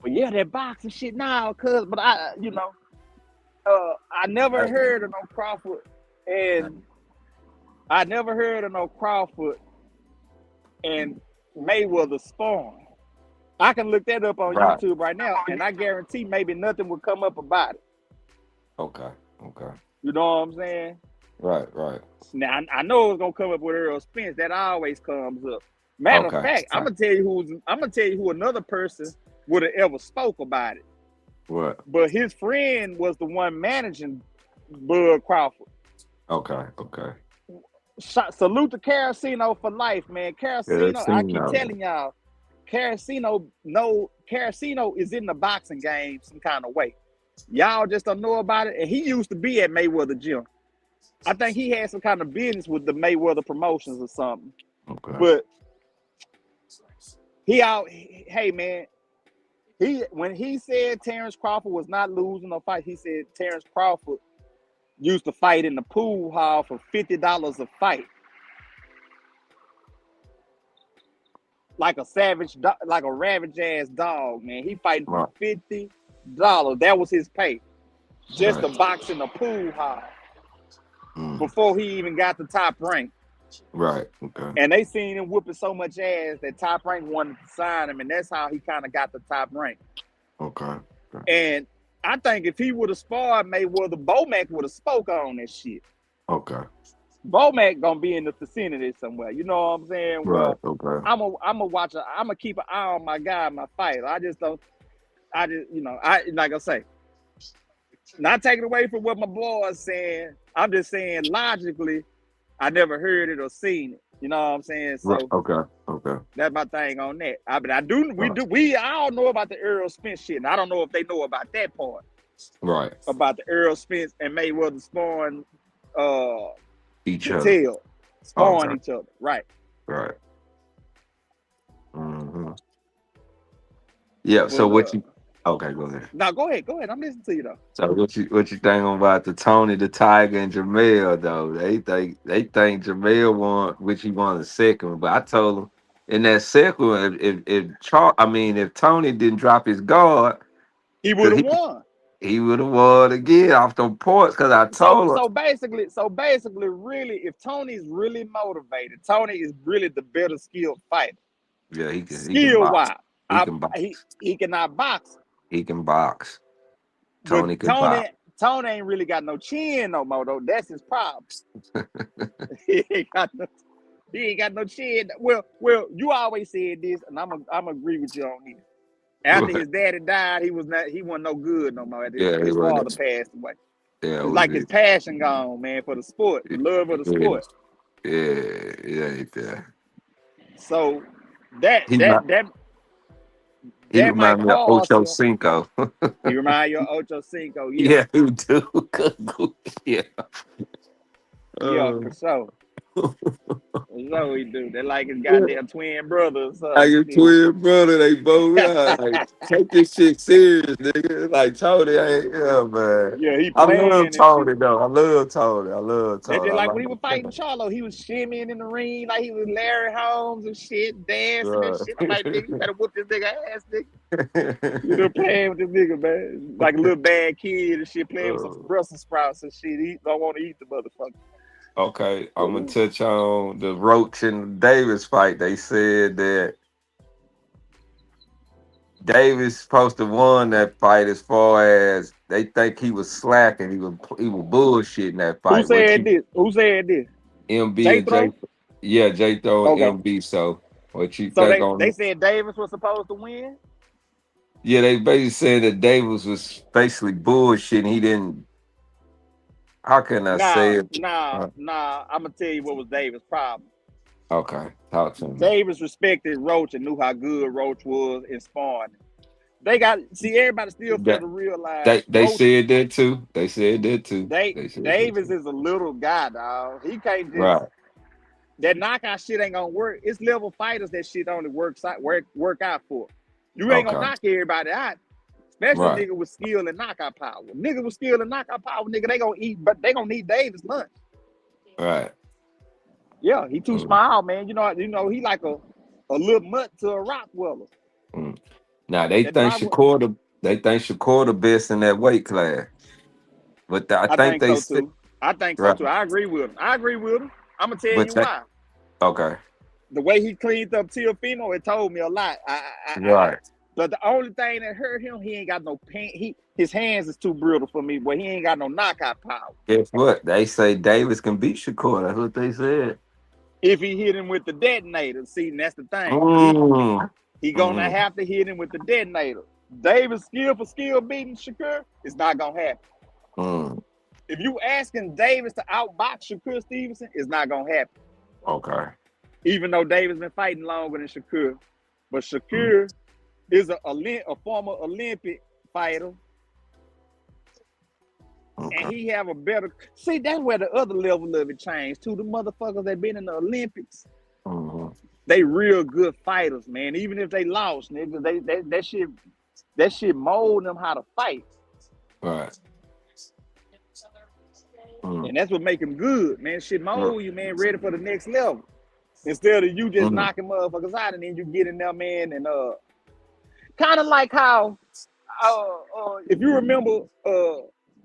Speaker 1: but yeah, that boxing shit now, but I never heard of no Crawford, and I never heard of no Crawford and Mayweather sparring. I can look that up on YouTube right now, and I guarantee maybe nothing will come up about it.
Speaker 2: Okay. Okay.
Speaker 1: You know what I'm saying?
Speaker 2: Right. Right.
Speaker 1: Now I know it's gonna come up with Earl Spence. That always comes up. Matter of
Speaker 2: Okay.
Speaker 1: fact, I'm gonna tell you who another person would have ever spoke about it.
Speaker 2: What?
Speaker 1: But his friend was the one managing Bud Crawford.
Speaker 2: Okay. Okay.
Speaker 1: Salute to Carasino for life, man.
Speaker 2: Yeah, that's
Speaker 1: Carasino, I
Speaker 2: seen
Speaker 1: keep
Speaker 2: now.
Speaker 1: telling y'all, Carasino is in the boxing game some kind of way. Y'all just don't know about it. And he used to be at Mayweather Gym. I think he had some kind of business with the Mayweather promotions or something.
Speaker 2: Okay.
Speaker 1: But hey man, when he said Terrence Crawford was not losing a fight, he said Terrence Crawford used to fight in the pool hall for $50 a fight. Like a ravage ass dog, man. He fighting for $50. That was his pay. Just to box in the pool hall. Before he even got the Top Rank.
Speaker 2: Right. Okay.
Speaker 1: And they seen him whooping so much ass that Top Rank wanted to sign him, and that's how he kind of got the Top Rank.
Speaker 2: Okay.
Speaker 1: And I think if he would have sparred Mayweather, Bomac would have spoke on that shit.
Speaker 2: Okay.
Speaker 1: Bomac gonna be in the vicinity somewhere. You know what I'm saying?
Speaker 2: Right.
Speaker 1: Well,
Speaker 2: Okay.
Speaker 1: I'm a watcher. I'm gonna keep an eye on my guy, my fighter. I just like I say, not taking away from what my boy is saying. I'm just saying logically, I never heard it or seen it. You know what I'm saying? So
Speaker 2: okay.
Speaker 1: That's my thing on that. We all know about the Earl Spence shit, and I don't know if they know about that part.
Speaker 2: Right.
Speaker 1: About the Earl Spence and Mayweather sparring
Speaker 2: each other.
Speaker 1: Sparring each other. Right.
Speaker 2: Right. Mm-hmm. Yeah. So what you? Okay, go ahead.
Speaker 1: No, go ahead. I'm listening to you though.
Speaker 2: So what you think about the Tony the Tiger and Jamel though? They think Jamel won, which he won the second, but I told him in that second one, if Tony didn't drop his guard,
Speaker 1: he would have won.
Speaker 2: He would have won again off them points because I told him.
Speaker 1: So basically, really, if Tony's really motivated, Tony is really the better skilled fighter.
Speaker 2: Yeah, he can.
Speaker 1: Skill wise,
Speaker 2: he
Speaker 1: cannot box.
Speaker 2: He can box.
Speaker 1: Tony ain't really got no chin no more though. That's his problem. He ain't got no chin. Well, you always said this, and I'm agree with you on this. After his daddy died, he wasn't no good no more. His father passed away.
Speaker 2: Yeah,
Speaker 1: it's like his passion gone, man, for the sport, the love of the sport.
Speaker 2: Yeah.
Speaker 1: So that
Speaker 2: he remind me of Ocho Cinco.
Speaker 1: He remind you of Ocho Cinco, yeah.
Speaker 2: Yeah, he do. Yeah.
Speaker 1: Yeah, for sure. So he do. They're like his goddamn twin brothers.
Speaker 2: Like his twin brother, they both like take this shit serious, nigga. Like Tony, man.
Speaker 1: Yeah, he
Speaker 2: I love Tony though. I love Tony.
Speaker 1: They like when he was fighting Charlo, he was shimmying in the ring like he was Larry Holmes and shit, dancing and shit. I'm like, nigga, you better whoop this nigga ass, nigga. You know, playing with this nigga, man. Like a little bad kid and shit, playing with some Brussels sprouts and shit. He don't want to eat the motherfucker.
Speaker 2: Okay, I'm gonna touch on the Roach and Davis fight. They said that Davis supposed to won that fight as far as they think he was slacking. He was bullshitting that fight.
Speaker 1: Who said this?
Speaker 2: MB J-Thro? And J. Yeah, J-Thro and MB. So what you think on?
Speaker 1: They said Davis was supposed to win.
Speaker 2: Yeah, they basically said that Davis was basically bullshitting. He didn't. How can I say it?
Speaker 1: I'm gonna tell you what was Davis' problem.
Speaker 2: Okay, talk to me.
Speaker 1: Davis respected Roach and knew how good Roach was in sparring. Everybody still failed to realize.
Speaker 2: They said that too. They said that too.
Speaker 1: Davis is a little guy, dog. He can't just that knockout shit ain't gonna work. It's level fighters that shit only work out for. You ain't gonna knock everybody out. Especially nigga with skill and knockout power. Nigga with skill and knockout power, nigga, they gonna eat, but they gonna need Davis lunch.
Speaker 2: Right.
Speaker 1: Yeah, he too small, man. You know, he like a little mutt to a Rottweiler.
Speaker 2: Now they think Shakur the best in that weight class. But I think they
Speaker 1: so too. I think so too. I agree with him. I'm gonna tell you why.
Speaker 2: Okay.
Speaker 1: The way he cleaned up Teofimo, it told me a lot. But the only thing that hurt him, he ain't got no pain. His hands is too brittle for me, but he ain't got no knockout power.
Speaker 2: Guess what? They say Davis can beat Shakur. That's what they said.
Speaker 1: If he hit him with the detonator, see, and that's the thing. He gonna have to hit him with the detonator. Davis skill for skill beating Shakur, it's not gonna happen. If you asking Davis to outbox Shakur Stevenson, it's not gonna happen.
Speaker 2: Okay.
Speaker 1: Even though Davis been fighting longer than Shakur, but Shakur is a former Olympic fighter, and he have a better. See, that's where the other level of it changed too. The motherfuckers that been in the Olympics, they real good fighters, man. Even if they lost, nigga, that shit mold them how to fight.
Speaker 2: Right.
Speaker 1: And that's what make them good, man. Shit mold you, man, ready for the next level. Instead of you just knocking motherfuckers out and then you get in there, man, and kind of like how if you remember,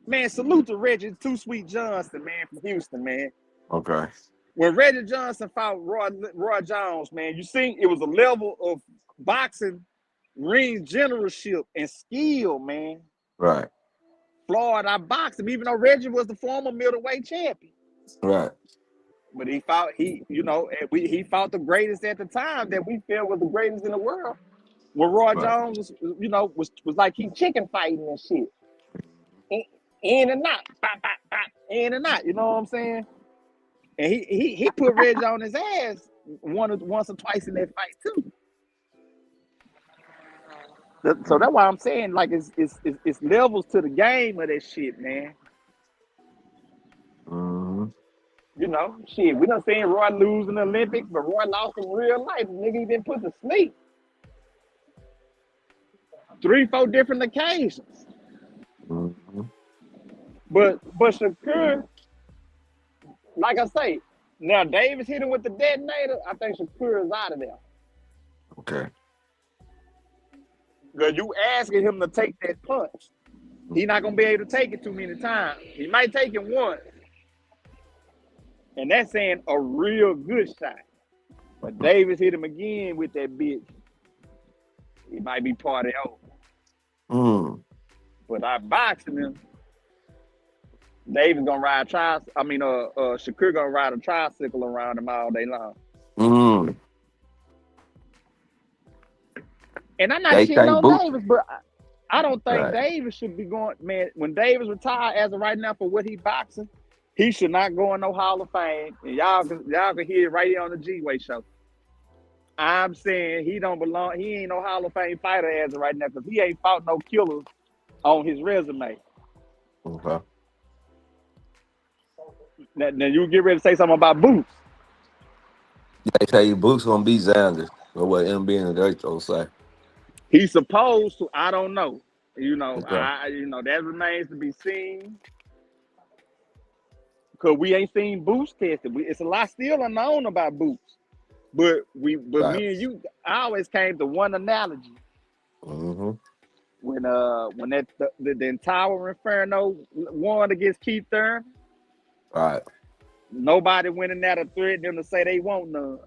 Speaker 1: man, salute to Reggie Too Sweet Johnson, man, from Houston, man.
Speaker 2: Okay.
Speaker 1: When Reggie Johnson fought Roy Jones, man, you see it was a level of boxing, ring generalship, and skill, man.
Speaker 2: Right.
Speaker 1: Floyd, I boxed him, even though Reggie was the former middleweight champion.
Speaker 2: Right.
Speaker 1: But he fought the greatest at the time that we felt was the greatest in the world. When Roy Jones was like he chicken fighting and shit. In and out, bop, bop, bop, in and out. You know what I'm saying? And he put Reggie on his ass once or twice in that fight too. So that's why I'm saying, like, it's levels to the game of that shit, man. You know, shit, we done seen Roy lose in the Olympics, but Roy lost in real life. Nigga, he been put to sleep. 3-4 different occasions. But Shakur, like I say, now Davis hit him with the detonator. I think Shakur is out of there.
Speaker 2: Okay.
Speaker 1: Because you asking him to take that punch. He's not going to be able to take it too many times. He might take it once. And that's saying a real good shot. But Davis hit him again with that bitch. He might be party over. But I boxing him. Davis gonna ride Shakur gonna ride a tricycle around him all day long. And I'm not shitting on Davis, but I don't think Davis should be going, man. When Davis retired, as of right now, for what he boxing, he should not go in no Hall of Fame. And y'all can hear it right here on the G-Way show. I'm saying he don't belong. He ain't no Hall of Fame fighter as of right now because he ain't fought no killers on his resume.
Speaker 2: Okay.
Speaker 1: Now you get ready to say something about Boots.
Speaker 2: They say Boots gonna beat Xander. Or what MB and the say.
Speaker 1: He's supposed to. I don't know.
Speaker 2: Okay.
Speaker 1: That remains to be seen. Because we ain't seen Boots tested. It's a lot still unknown about Boots. But me and you, I always came to one analogy. When the entire Inferno won against Keith Thurman.
Speaker 2: Right.
Speaker 1: Nobody went in there to threaten them to say they want none.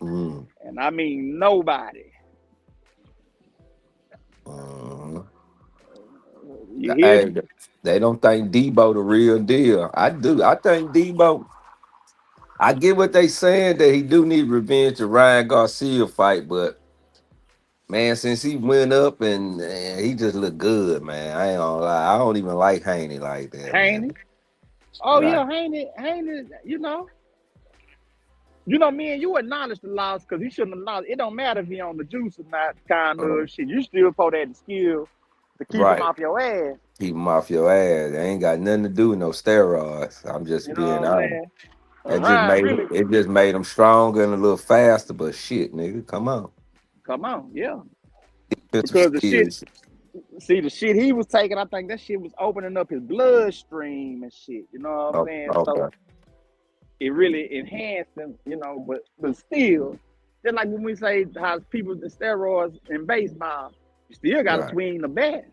Speaker 1: And I mean nobody.
Speaker 2: Hey, they don't think Debo the real deal. I do. I think Debo. I get what they saying that he do need revenge to Ryan Garcia fight, but man, since he went up and he just looked good, man. I ain't gonna lie. I don't even like Haney like that.
Speaker 1: Haney? Oh yeah, Haney. You know, me and you acknowledge the loss because he shouldn't have lost. It don't matter if he on the juice or not, kind of shit. You still put that skill to keep him off your ass.
Speaker 2: Keep him off your ass. They ain't got nothing to do with no steroids. I'm just being honest. It just made him stronger and a little faster. But shit, nigga, come on,
Speaker 1: yeah. Because the shit he was taking, I think that shit was opening up his bloodstream and shit. You know what I'm saying?
Speaker 2: Okay.
Speaker 1: So it really enhanced him, but still, just like when we say how people do steroids in baseball, you still got to swing the bat.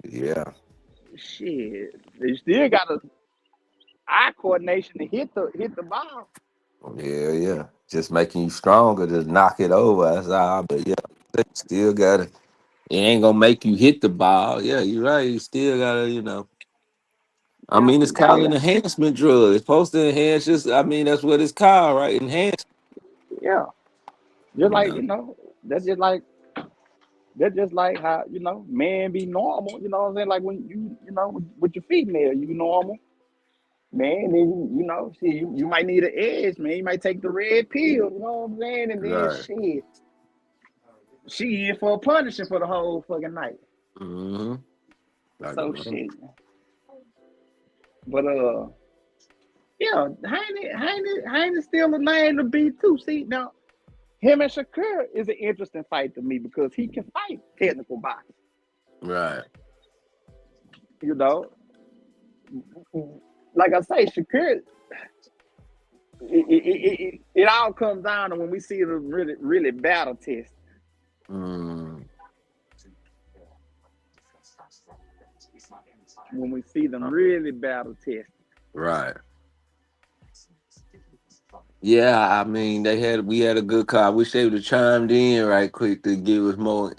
Speaker 2: Yeah.
Speaker 1: Shit, you still got to eye coordination to hit the ball.
Speaker 2: Yeah. Just making you stronger to knock it over. That's all. But yeah, still got to It ain't gonna make you hit the ball. Yeah, you're right. You still gotta, I mean, it's called an
Speaker 1: Yeah,
Speaker 2: enhancement drug. It's supposed to enhance just. I mean, that's what it's called, right? Enhance.
Speaker 1: yeah. Just
Speaker 2: You
Speaker 1: like,
Speaker 2: know.
Speaker 1: that's just like how, men be normal, you know what I'm saying? Like when with your female, you normal. Man, then see, you might need an edge, man. You might take the red pill, you know what I'm saying? And then
Speaker 2: Right.
Speaker 1: shit, she in for a punishing for the whole fucking night.
Speaker 2: Mm-hmm.
Speaker 1: So shit. But yeah, Haney still a name to be too. See now, him and Shakur is an interesting fight to me because he can fight technical boxing.
Speaker 2: Right.
Speaker 1: You know, like I say, Shakur. It all comes down to when we see them really battle test.
Speaker 2: Mm.
Speaker 1: When we see them really battle test.
Speaker 2: Right. Yeah, I mean, we had a good call. I wish they would have chimed in right quick to give us more.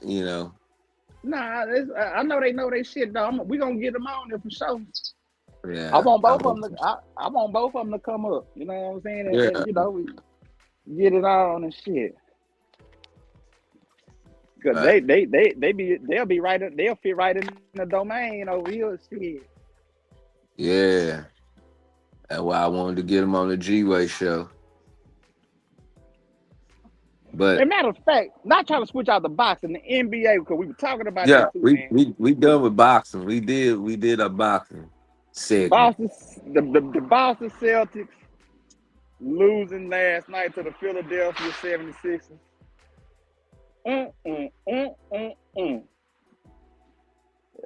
Speaker 1: Nah, I know they shit though. We gonna get them on there for sure. I
Speaker 2: Yeah.
Speaker 1: want both of them. I want both of them to come up. You know what I'm saying? And
Speaker 2: Yeah.
Speaker 1: we get it on and shit. Cause
Speaker 2: Right.
Speaker 1: they'll be right. They'll fit right in the domain over here. Shit.
Speaker 2: Yeah. That's why I wanted to get them on the G-Way show.
Speaker 1: As a
Speaker 2: But
Speaker 1: matter of fact, not trying to switch out the box in the NBA because we were talking about
Speaker 2: yeah,
Speaker 1: that too,
Speaker 2: we
Speaker 1: man.
Speaker 2: we we done with boxing. We did a boxing segment.
Speaker 1: Boston, the Boston Celtics losing last night to the Philadelphia 76ers. Mm, mm, mm, mm, mm.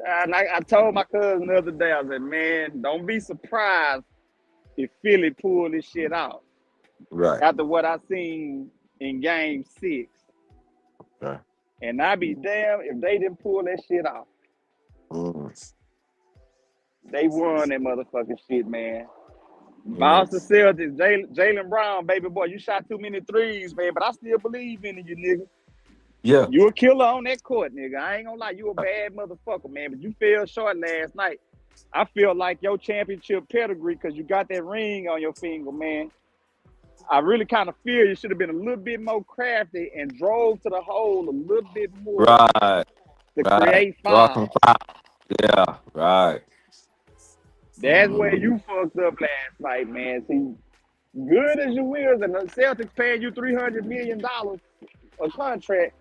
Speaker 1: And I told my cousin the other day, I said, man, don't be surprised if Philly pull this shit out
Speaker 2: Right.
Speaker 1: after what I seen in game 6.
Speaker 2: Right.
Speaker 1: And I'd be damned if they didn't pull that shit off.
Speaker 2: Mm.
Speaker 1: They won that motherfucking shit, man. Boston
Speaker 2: Mm.
Speaker 1: Celtics, Jaylen Brown, baby boy, you shot too many threes, man, but I still believe in you, nigga.
Speaker 2: Yeah.
Speaker 1: You a killer on that court, nigga. I ain't gonna lie, you a bad motherfucker, man, but you fell short last night. I feel like your championship pedigree, because you got that ring on your finger, man. I really kind of feel you should have been a little bit more crafty and drove to the hole a little bit more
Speaker 2: Right.
Speaker 1: to
Speaker 2: Right.
Speaker 1: create
Speaker 2: Draw some
Speaker 1: fouls.
Speaker 2: fire. Yeah. Right.
Speaker 1: That's where
Speaker 2: Mm.
Speaker 1: you fucked up last night, man. See, good as you is, and the Celtics paying you $300 million a contract,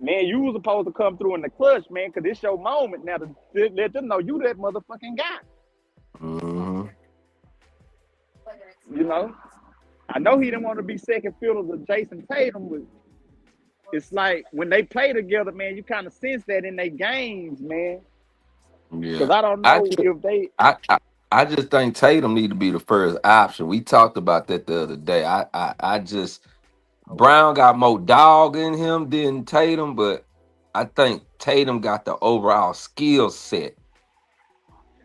Speaker 1: man, you was supposed to come through in the clutch, man, because it's your moment now to let them know you that motherfucking guy.
Speaker 2: Mm.
Speaker 1: You know? I know he didn't want to be second fiddle to Jason Tatum, but it's like when they play together, man, you kind of sense that in their games, man. Because
Speaker 2: Yeah.
Speaker 1: I don't
Speaker 2: I
Speaker 1: know
Speaker 2: just,
Speaker 1: if they.
Speaker 2: I just think Tatum need to be the first option. We talked about that the other day. I just Brown got more dog in him than Tatum, but I think Tatum got the overall skill set.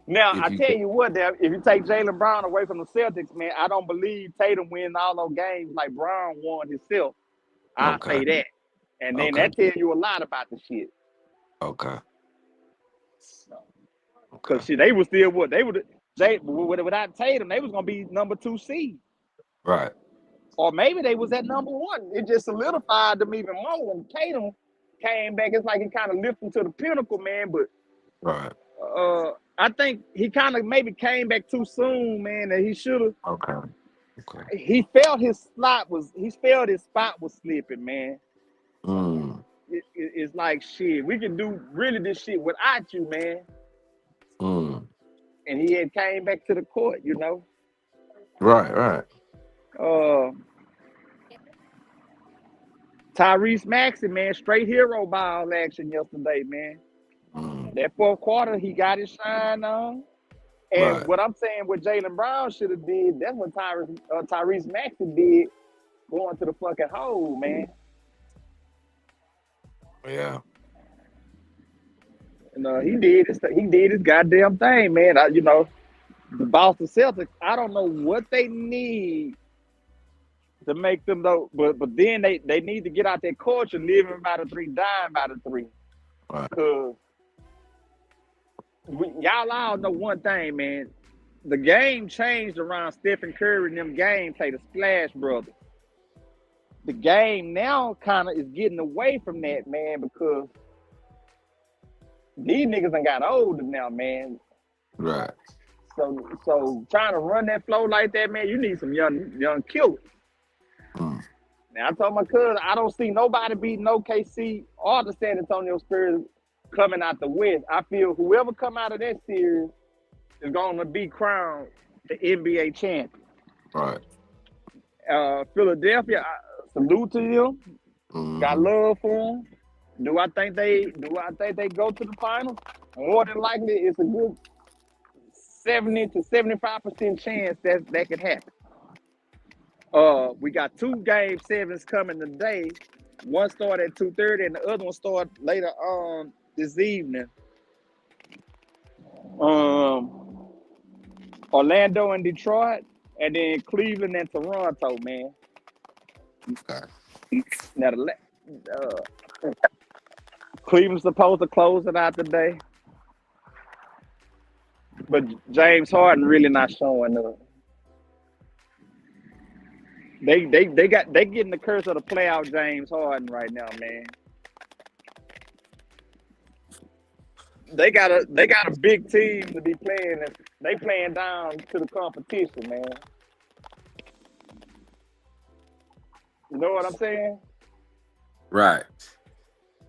Speaker 1: Now,
Speaker 2: If
Speaker 1: I
Speaker 2: you
Speaker 1: tell you what, if you take Jaylen Brown away from the Celtics, man, I don't believe Tatum win all those games like Brown won himself. I
Speaker 2: okay,
Speaker 1: say that. And then
Speaker 2: okay,
Speaker 1: that tells you a lot about the shit.
Speaker 2: okay,
Speaker 1: Because
Speaker 2: okay,
Speaker 1: shit, they was still what? Without Tatum, they was going to be number 2 seed.
Speaker 2: right,
Speaker 1: Or maybe they was at number 1. It just solidified them even more when Tatum came back. It's like he kind of lifted them to the pinnacle, man. But
Speaker 2: right,
Speaker 1: I think he kind of maybe came back too soon, man. That he should have.
Speaker 2: okay, okay.
Speaker 1: He felt his spot was slipping, man.
Speaker 2: Mm,
Speaker 1: It's like shit. We can do really this shit without you, man.
Speaker 2: mm.
Speaker 1: And he had came back to the court, you know.
Speaker 2: Right, right.
Speaker 1: Uh, Tyrese Maxey, man, straight hero ball action yesterday, man.
Speaker 2: Mm,
Speaker 1: That fourth quarter, he got his shine on. And
Speaker 2: right.
Speaker 1: what I'm saying, what Jaylen Brown should have did, that's what Tyrese Maxey did, going to the fucking hole, man.
Speaker 2: Yeah.
Speaker 1: And he did his goddamn thing, man. The Boston Celtics, I don't know what they need to make them though. But then they need to get out that culture, living by the three, dying by the three.
Speaker 2: Right.
Speaker 1: Cause y'all all know one thing, man. The game changed around Stephen Curry and them game play the Splash Brothers. The game now kind of is getting away from that, man, because these niggas done got older now, man.
Speaker 2: Right.
Speaker 1: So trying to run that flow like that, man, you need some young killers.
Speaker 2: Mm.
Speaker 1: Now I told my cousin I don't see nobody beating OKC or the San Antonio Spurs coming out the West. I feel whoever come out of that series is going to be crowned the NBA champion.
Speaker 2: Right.
Speaker 1: Philadelphia, salute to them.
Speaker 2: Mm-hmm.
Speaker 1: Got love for them. Do I think they go to the finals? More than likely, it's a good 70 to 75% chance that could happen. We got 2 game 7s coming today. One start at 2:30 and the other one start later on this evening. Orlando and Detroit, and then Cleveland and Toronto, man.
Speaker 2: Okay.
Speaker 1: Now Cleveland's supposed to close it out today, but James Harden really not showing up. They getting the curse of the playoff James Harden right now, man. They got a big team to be playing. They playing down to the competition, man. You know what I'm saying?
Speaker 2: Right.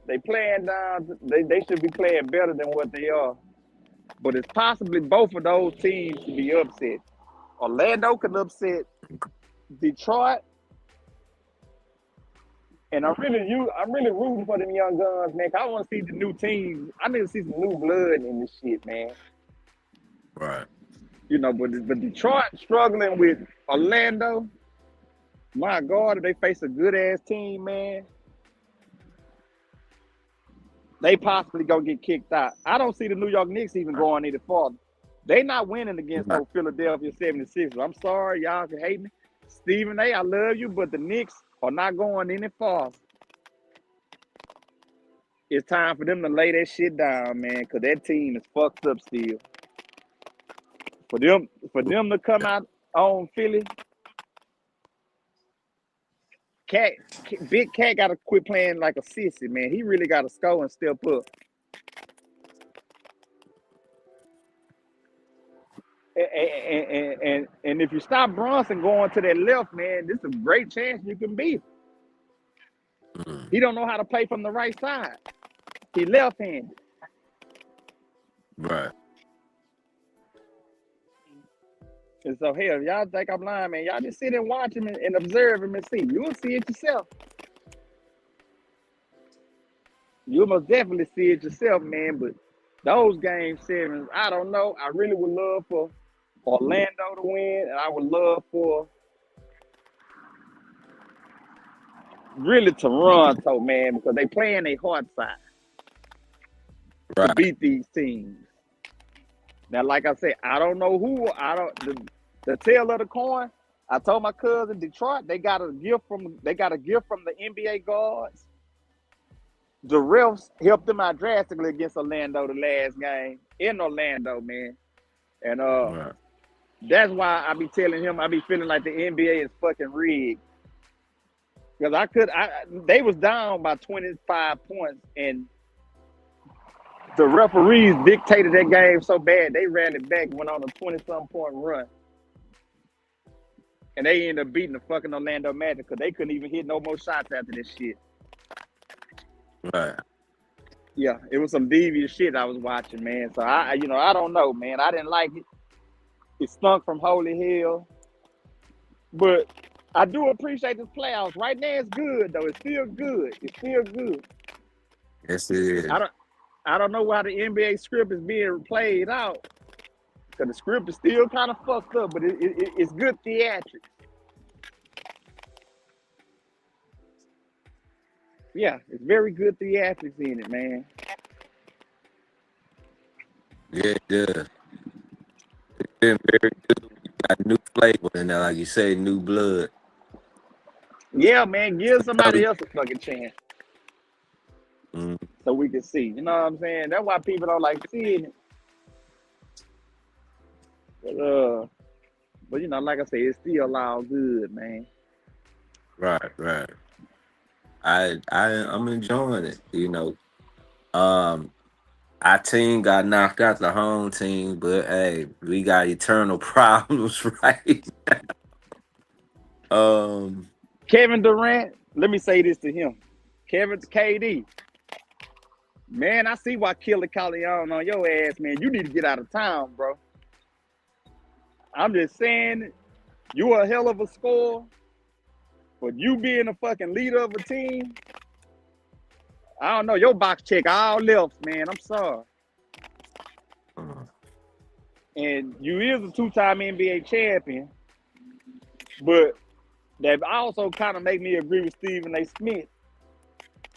Speaker 1: They playing down. They should be playing better than what they are. But it's possibly both of those teams to be upset. Orlando can upset Detroit. And I'm really rooting for them young guns, man. I want to see the new teams. I need to see some new blood in this shit, man.
Speaker 2: Right.
Speaker 1: You know, but Detroit struggling with Orlando. My God, if they face a good ass team, man, they possibly gonna get kicked out. I don't see the New York Knicks even going any farther. They not winning against no Philadelphia 76ers. I'm sorry, y'all can hate me. Stephen A., I love you, but the Knicks are not going any farther. It's time for them to lay that shit down, man, because that team is fucked up still. For them to come out on Philly, Big Cat got to quit playing like a sissy, man. He really got to score and step up. And if you stop Brunson going to that left, man, this is a great chance you can beat him.
Speaker 2: Mm.
Speaker 1: He don't know how to play from the right side. He left-handed.
Speaker 2: Right.
Speaker 1: And so, hell, y'all think I'm lying, man. Y'all just sit and watch him and observe him and see. You'll see it yourself. You'll most definitely see it yourself, man. But those game 7s, I don't know. I really would love for Orlando to win, and I would love for really Toronto, man, because they playing a hard side to beat these teams. Now, like I said, I don't know who. The tail of the coin. I told my cousin Detroit they got a gift from the NBA guards. The refs helped them out drastically against Orlando the last game in Orlando, man. And that's why I be telling him I be feeling like the NBA is fucking rigged. Because they was down by 25 points and the referees dictated that game so bad they rallied back, went on a 20-something point run. And they ended up beating the fucking Orlando Magic because they couldn't even hit no more shots after this shit.
Speaker 2: Right.
Speaker 1: Yeah, it was some devious shit I was watching, man. So I don't know, man. I didn't like it. It stunk from holy hell. But I do appreciate this playoffs. Right now it's good though. It's still good. It's still good.
Speaker 2: Yes, it is.
Speaker 1: I don't know why the NBA script is being played out. Because the script is still kind of fucked up, but it's good theatrics. Yeah, it's very good theatrics in it, man.
Speaker 2: Yeah, it does. It's been very good. We got new flavor in there, like you say, new blood.
Speaker 1: Yeah, man, give somebody else a fucking chance
Speaker 2: Mm,
Speaker 1: so we can see. You know what I'm saying? That's why people don't like seeing it. But, like I said, it's still all good, man.
Speaker 2: right, right. I'm enjoying it. Um, our team got knocked out the home team, but hey, we got eternal problems, right? Um,
Speaker 1: Kevin Durant, let me say this to him. Kevin KD, man, I see why Killer Callion on your ass, man. You need to get out of town, bro. I'm just saying, you a hell of a scorer, but you being a fucking leader of a team, I don't know. Your box check all left, man. I'm sorry.
Speaker 2: uh,
Speaker 1: And you is a two-time NBA champion, but that also kind of make me agree with Stephen A. Smith.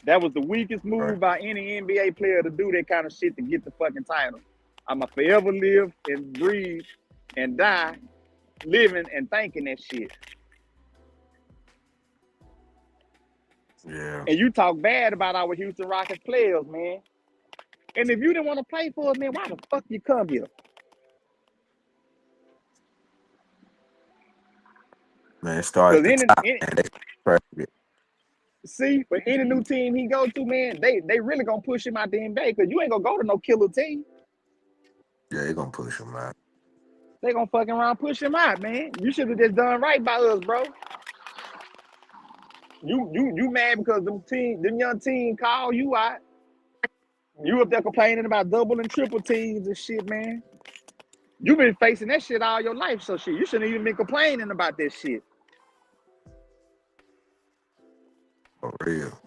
Speaker 1: That was the weakest
Speaker 2: right.
Speaker 1: move by any NBA player to do that kind of shit to get the fucking title. I'ma forever live and breathe and die living and thinking that shit.
Speaker 2: Yeah.
Speaker 1: And you talk bad about our Houston Rockets players, man. And if you didn't want to play for us, man, why the fuck you come here?
Speaker 2: Man, start at
Speaker 1: Because
Speaker 2: the top,
Speaker 1: any
Speaker 2: man. They perfect.
Speaker 1: see, for any new team he go to, man, they really gonna push him out the NBA because you ain't gonna go to no killer team.
Speaker 2: Yeah, they gonna push them out.
Speaker 1: They gonna fucking around push him out, man. You should have just done right by us, bro. You mad because them young team call you out. You up there complaining about double and triple teams and shit, man. You been facing that shit all your life, so shit. You shouldn't even been complaining about this shit.
Speaker 2: For real.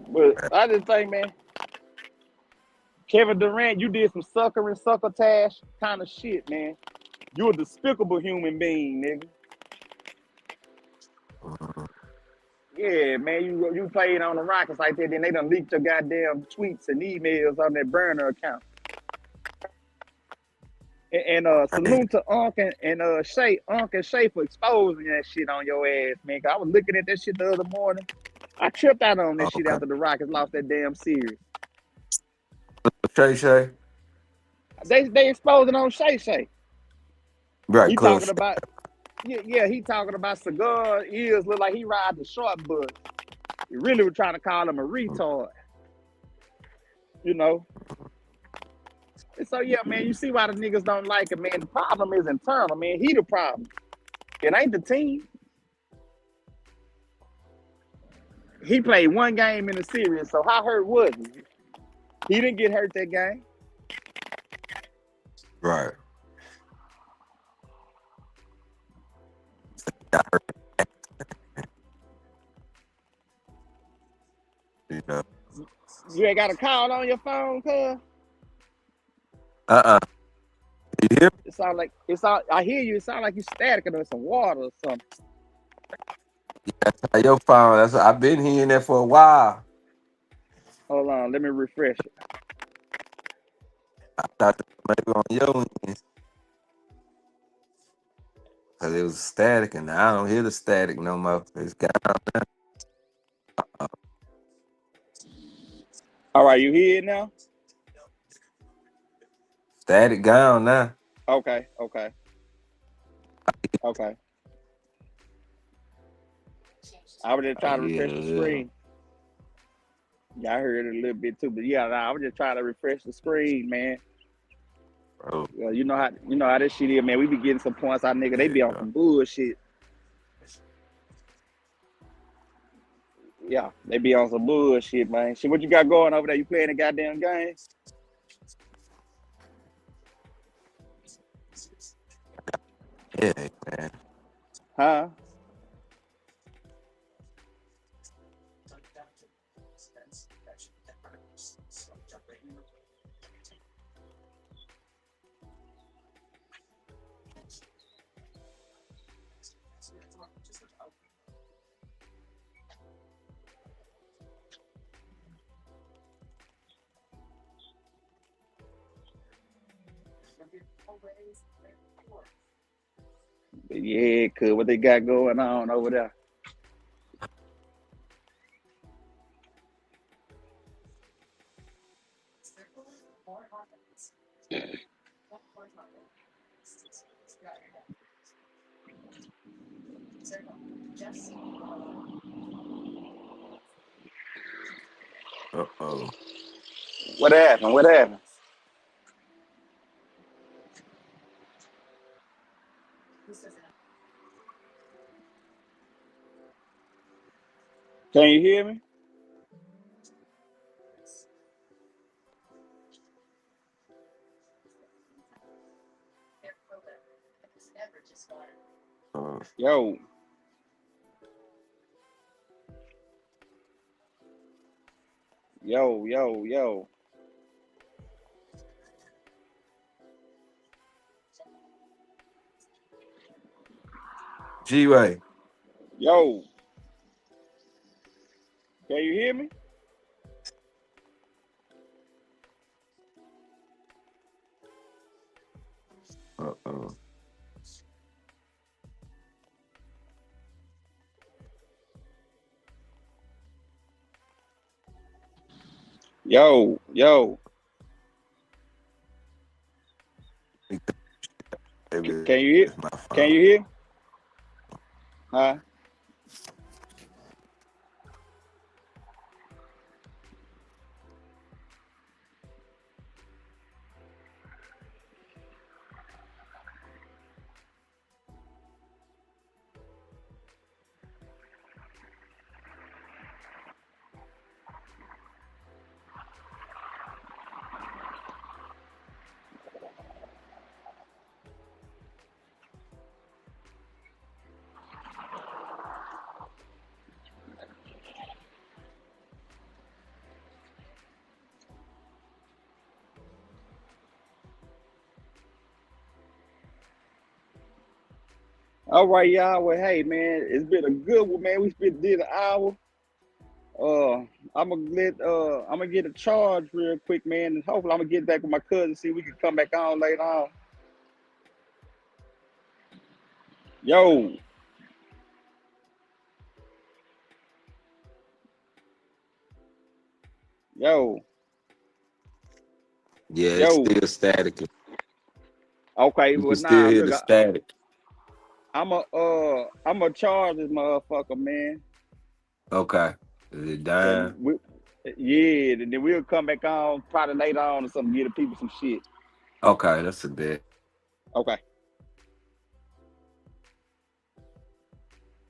Speaker 1: But I just think, man, Kevin Durant, you did some succotash kind of shit, man. You a despicable human being, nigga.
Speaker 2: Uh,
Speaker 1: Yeah, man, you played on the Rockets like that, then they done leaked your goddamn tweets and emails on that burner account. And
Speaker 2: hey,
Speaker 1: salute to Unc and Shay for exposing that shit on your ass, man. 'Cause I was looking at that shit the other morning. I tripped out on this shit
Speaker 2: okay.
Speaker 1: after the Rockets lost that damn series.
Speaker 2: Shay Shay.
Speaker 1: They exposing on Shay.
Speaker 2: Right,
Speaker 1: He
Speaker 2: cuz.
Speaker 1: talking about he talking about cigar ears look like he ride the short bus. He really was trying to call him a retard, you know. And so yeah, man, you see why the niggas don't like it, man. The problem is internal, man. He the problem. It ain't the team. He played one game in the series, so how hurt was he? He didn't get hurt that game.
Speaker 2: Right. Got hurt, you know.
Speaker 1: You ain't got a call on your phone, cuz.
Speaker 2: Uh-uh. You hear me?
Speaker 1: It sound like it's all. I hear you. It sound like you static or some water or something.
Speaker 2: That's how your phone. I've been hearing that for a while.
Speaker 1: Hold on, let me refresh it.
Speaker 2: I thought that maybe on your end. Cause it was static and I don't hear the static no more. It's got
Speaker 1: All right, you hear it now?
Speaker 2: static gone now.
Speaker 1: Okay. I was just
Speaker 2: I
Speaker 1: trying to
Speaker 2: hear
Speaker 1: refresh the
Speaker 2: it.
Speaker 1: screen. Yeah, I heard it a little bit too, but yeah, nah, I was just trying to refresh the screen, man.
Speaker 2: Bro.
Speaker 1: Well, you know how this shit is, man. We be getting some points, our nigga. They be on
Speaker 2: Yeah.
Speaker 1: some bullshit. Yeah, they be on some bullshit, man. Shit, what you got going over there? You playing a goddamn game?
Speaker 2: Yeah, man.
Speaker 1: Huh? Yeah, cuz what they got going on over there.
Speaker 2: Uh-oh.
Speaker 1: What happened? What happened? Can you hear me?
Speaker 2: Uh,
Speaker 1: Yo, yo.
Speaker 2: G-Way.
Speaker 1: Yo, can you hear me?
Speaker 2: Uh-oh.
Speaker 1: Yo.
Speaker 2: Maybe
Speaker 1: Can you hear?
Speaker 2: it's my
Speaker 1: Can
Speaker 2: phone.
Speaker 1: you hear? Huh? All right, y'all. Well, hey, man, it's been a good one, man. Did an hour. Uh, I'm gonna get a charge real quick, man, and hopefully I'm gonna get back with my cousin. See if we can come back on later on. Yo, yo,
Speaker 2: Yeah, it's
Speaker 1: yo.
Speaker 2: still static.
Speaker 1: Okay,
Speaker 2: You can
Speaker 1: well,
Speaker 2: still
Speaker 1: nah,
Speaker 2: hear
Speaker 1: look,
Speaker 2: the static.
Speaker 1: I'm a charge this motherfucker, man.
Speaker 2: Okay. Is it
Speaker 1: And
Speaker 2: dying?
Speaker 1: yeah, and then we'll come back on probably later on or something, give the people some shit.
Speaker 2: Okay, that's a bit.
Speaker 1: Okay.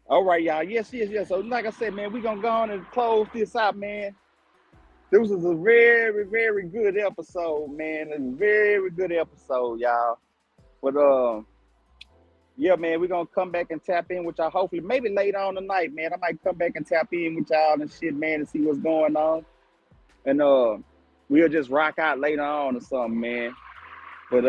Speaker 1: All right, y'all. Yes. So, like I said, man, we gonna go on and close this out, man. This was a very good episode, man. A very good episode, y'all. But yeah, man, we're gonna come back and tap in with y'all. Hopefully, maybe later on tonight, man. I might come back and tap in with y'all and shit, man, and see what's going on. And we'll just rock out later on or something, man. But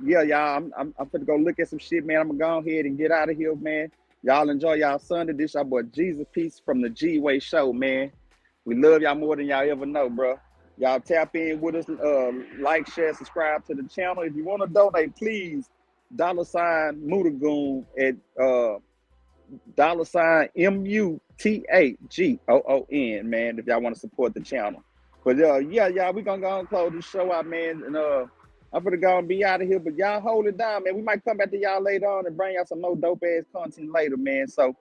Speaker 1: yeah, y'all, I'm gonna go look at some shit, man. I'm gonna go ahead and get out of here, man. Y'all enjoy y'all Sunday. This y'all boy Jesus Peace from the G-Way Show, man. We love y'all more than y'all ever know, bro. Y'all tap in with us, like, share, subscribe to the channel. If you want to donate, please $Mutagoon at $MUTAGOON, man. If y'all want to support the channel. But yeah, y'all, we gonna go and close the show out, man. And I'm gonna go and be out of here. But y'all hold it down, man. We might come back to y'all later on and bring y'all some more dope ass content later, man. So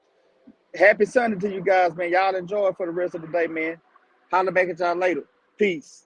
Speaker 1: happy Sunday to you guys, man. Y'all enjoy it for the rest of the day, man. Holler back at y'all later. Peace.